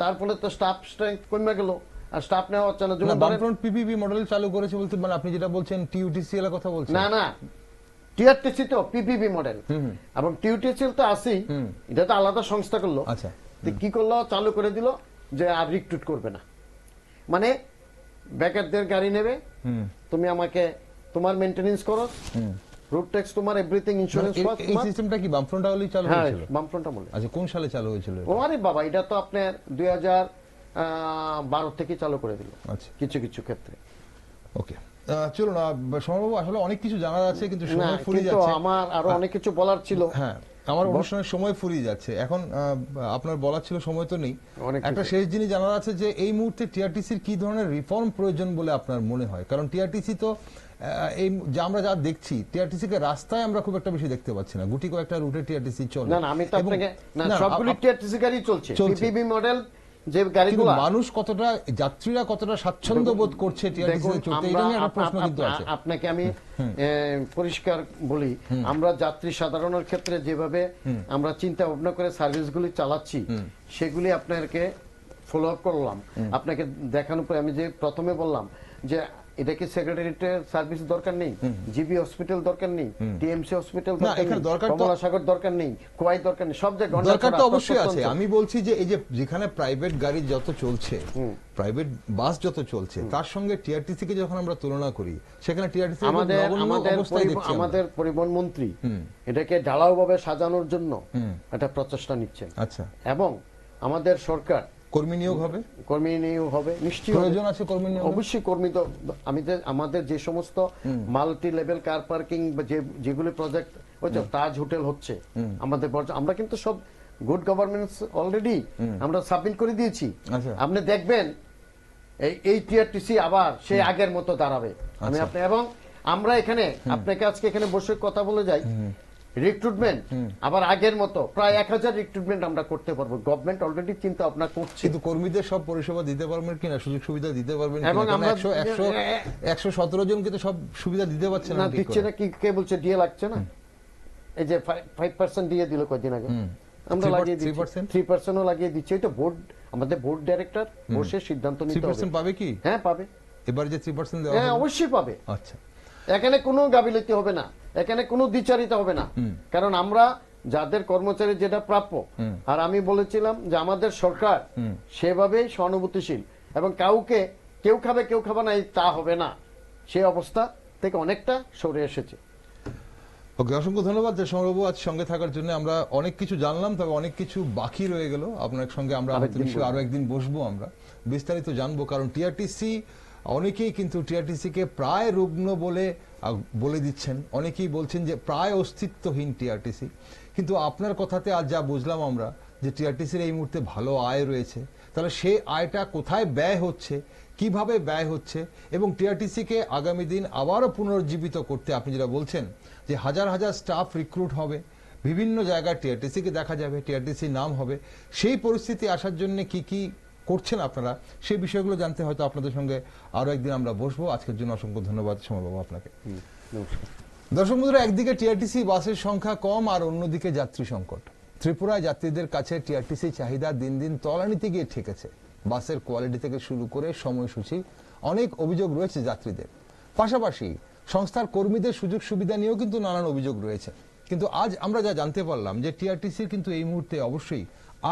তার ফলে তো স্টাফ স্ট্রেংথ কমে গেল, আর স্টাফ নেওয়া হচ্ছে না। যেমন ধরেন বামফ্রন্ট পিপিপি মডেল চালু করেছে বলতে মানে আপনি যেটা বলছেন টিইউটিসিএল এর কথা বলছেন? না না, টিআরটিসি তো পিপিপি মডেল এবং টিইউটিসিএল তো আছেই, এটা তো আলাদা সংস্থা করলো। আচ্ছা, তো কি করলো, চালু করে দিল যে আর রিক্রুট করবে না, মানে বেকারদের গাড়ি নেবে, তুমি আমাকে তোমার মেইনটেনেন্স করো, রুট ট্যাক্স তোমার, এভরিথিং ইন্স্যুরেন্স এই তোমার। সিস্টেমটা কি বামফ্রন্ট আমলেই চালু হ্যাঁ, হয়েছিল? বামফ্রন্ট আমলে। আচ্ছা, কোন সালে চালু হয়েছিল এটা? ওরে বাবা, এটা তো আপনার 2012 থেকে চালু করে দিল আচ্ছা, কিছু কিছু ক্ষেত্রে। ওকে, চলুন সমবাবু, আসলে অনেক কিছু জানার আছে কিন্তু না, সময় ফুরিয়ে কিন্তু যাচ্ছে। আমার আরো অনেক কিছু বলার ছিল। হ্যাঁ, আমার অনুষ্ঠানের সময় ফুরিয়ে যাচ্ছে এখন। আপনার বলার ছিল, সময় তো নেই। অনেক একটা কিছু। শেষ জিনিস জানার আছে যে এই মুহূর্তে টিআরটিসির কি ধরনের রিফর্ম প্রয়োজন বলে আপনার মনে হয়? কারণ টিআরটিসি তো এই যে আমরা যা দেখছি, টিআরটিসি কে রাস্তায় আমরা খুব একটা বেশি দেখতে পাচ্ছি না। গুটি কয়েকটা রুটে টিআরটিসি চলে। না না, আমি তো এবং- আপনাকে না, না, সবগুলো টিআরটিসি গাড়ি চলছে, চলছে। পিপিপি মডেল যে কিন্তু গাড়িগুলো। মানুষ কতটা, যাত্রীরা কতটা স্বাচ্ছন্দ্য বোধ করছে টিআরটিসি তে চলতে, এটা নিয়ে একটা প্রশ্ন কিন্তু আছে। আপনাকে আমি পরিষ্কার বলি, আমরা যাত্রী সাধারণের ক্ষেত্রে যেভাবে আমরা চিন্তা ভাবনা করে সার্ভিসগুলি চালাচ্ছি, সেগুলি আপনাকে ফলো আপ করলাম। আপনাকে দেখানোর পরে আমি যে প্রথমে বললাম যে এটা কি সেক্রেটারিয়েটের সার্ভিস দরকার নেই, জিবি হসপিটাল দরকার নেই, টিএমসি হসপিটাল না, এখানে দরকার তো- কমলাসাগর দরকার নেই, কোয়াই দরকার নেই, সব জায়গায় দরকার তো অবশ্যই আছে। আমি বলছি যে এই যে যেখানে প্রাইভেট গাড়ি যত চলছে, প্রাইভেট বাস যত চলছে, তার সঙ্গে টিআরটিসি কে যখন আমরা তুলনা করি, সেখানে টিআরটিসি আমাদের পরিবহন মন্ত্রী এটাকে ঢালাও ভাবে সাজানোর জন্য একটা প্রচেষ্টা নিচ্ছেন। আচ্ছা, এবং আমাদের সরকার কর্মী নিয়োগ হবে, কর্মী নিয়োগ হবে, নিশ্চয়ই প্রয়োজন আছে কর্মী নিয়োগ। অবশ্যই কর্মী তো আমাদের যে সমস্ত মাল্টি লেভেল কার পার্কিং যেগুলি প্রজেক্ট হচ্ছে, তাজ হোটেল হচ্ছে আমাদের, আমরা কিন্তু সব গুড গভর্নেন্স অলরেডি আমরা সাবমিট করে দিয়েছি। আচ্ছা, আপনি দেখবেন এই টিআরটিসি আবার সেই আগের মতো দাঁড়াবে। আমি আপনি এবং আমরা এখানে আপনাকে আজকে এখানে বসে কথা বলে যাই, রিক্রুটমেন্ট আবার আগের মতো প্রায় 1000 রিক্রুটমেন্ট আমরা করতে পারবো। গভর্নমেন্ট অলরেডি চিন্তা ভাবনা করছে। কিন্তু কর্মীদের সব পরিষেবা দিতে পারবেন কিনা, সুযোগ সুবিধা দিতে পারবেন কিনা? এবং আমরা 117 জনকে তো সব সুবিধা দিতে পারছে না, না। দিচ্ছে না। কি কে বলছে ডিএ লাগছে না? এই যে 5% ডিএ দিল কয়েকদিন আগে, আমরা লাগিয়ে দিচ্ছি, 3%ও লাগিয়ে দিচ্ছি। এটা বোর্ড, আমাদের বোর্ড ডাইরেক্টর বসে সিদ্ধান্ত নিতে হবে। 3% পাবে কি? হ্যাঁ, পাবে। এবার যে 3% দেওয়া হ্যাঁ, হবে, অবশ্যই পাবে। আচ্ছা, এখানে কোনো গাফিলতি হবে না, এখানে কোনো দ্বিচারিতা হবে না, কারণ আমরা যাদের কর্মচারী যেটা প্রাপ্য। আর আমি বলেছিলাম যে আমাদের সরকার সেভাবেই সহানুভূতিশীল এবং কাউকে কেউ খাবে কেউ খাবে না তা হবে না, সেই অবস্থা থেকে অনেকটা সরে এসেছে। ওকে, অসংখ্য ধন্যবাদ যে সমরবাবু আজ সঙ্গে থাকার জন্য। আমরা অনেক কিছু জানলাম, তবে অনেক কিছু বাকি রয়ে গেল। আপনার সঙ্গে আমরা নিশ্চয়ই আরো একদিন বসবো, আমরা বিস্তারিত জানবো। কারণ টিআরটিসি, অনেকেই কিন্তু টিআরটিসি কে প্রায় রুগ্ন বলে দিচ্ছেন, অনেকেই বলছেন যে প্রায় অস্তিত্বহীন টিআরটিসি। কিন্তু আপনার কথাতে আজ যা বুঝলাম আমরা, যে টিআরটিসির এই মুহূর্তে ভালো আয় রয়েছে, তাহলে সেই আয়টা কোথায় ব্যয় হচ্ছে, কিভাবে ব্যয় হচ্ছে, এবং টিআরটিসি কে আগামী দিন আবারও পুনরুজ্জীবিত করতে আপনি যেটা বলছেন যে হাজার হাজার স্টাফ রিক্রুট হবে, বিভিন্ন জায়গায় টিআরটিসি কে দেখা যাবে, টিআরটিসি নাম হবে, সেই পরিস্থিতি আসার জন্য কি কি করছেন আপনারা, সেই বিষয়গুলো জানতে হয়তো আপনাদের সঙ্গে আরো একদিন আমরা বসবো। আজকের জন্য অসংখ্য ধন্যবাদ সমরবাবু আপনাকে। দর্শক বন্ধুরা, একদিকে টিআরটিসি বাসের সংখ্যা কম আর অন্যদিকে যাত্রী সংকট। ত্রিপুরায় যাত্রীদের কাছে টিআরটিসি চাহিদা দিন দিন তলানিতে গিয়ে ঠেকেছে। বাসের কোয়ালিটি থেকে শুরু করে সময়সূচি, অনেক অভিযোগ রয়েছে যাত্রীদের। পাশাপাশি সংস্থার কর্মীদের সুযোগ সুবিধা নিয়েও কিন্তু নানান অভিযোগ রয়েছে। কিন্তু আজ আমরা যা জানতে পারলাম যে টিআরটিসির কিন্তু এই মুহূর্তে অবশ্যই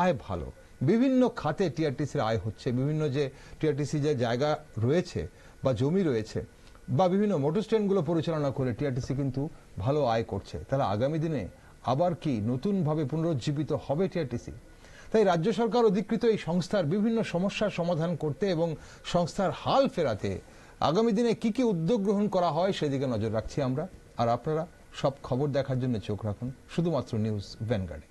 আয় ভালো, বিভিন্ন খাতে টিআরটিসির আয় হচ্ছে। বিভিন্ন যে টিআরটিসি যে জায়গা রয়েছে বা জমি রয়েছে বা বিভিন্ন মোটর স্ট্যান্ডগুলো পরিচালনা করে টিআরটিসি কিন্তু ভালো আয় করছে। তাহলে আগামী দিনে আবার কি নতুনভাবে পুনরুজ্জীবিত হবে টিআরটিসি? তাই রাজ্য সরকার অধিকৃত এই সংস্থার বিভিন্ন সমস্যার সমাধান করতে এবং সংস্থার হাল ফেরাতে আগামী দিনে কি কি উদ্যোগ গ্রহণ করা হয় সেদিকে নজর রাখছি আমরা। আর আপনারা সব খবর দেখার জন্য চোখ রাখুন শুধুমাত্র নিউজ ভ্যানগার্ডে।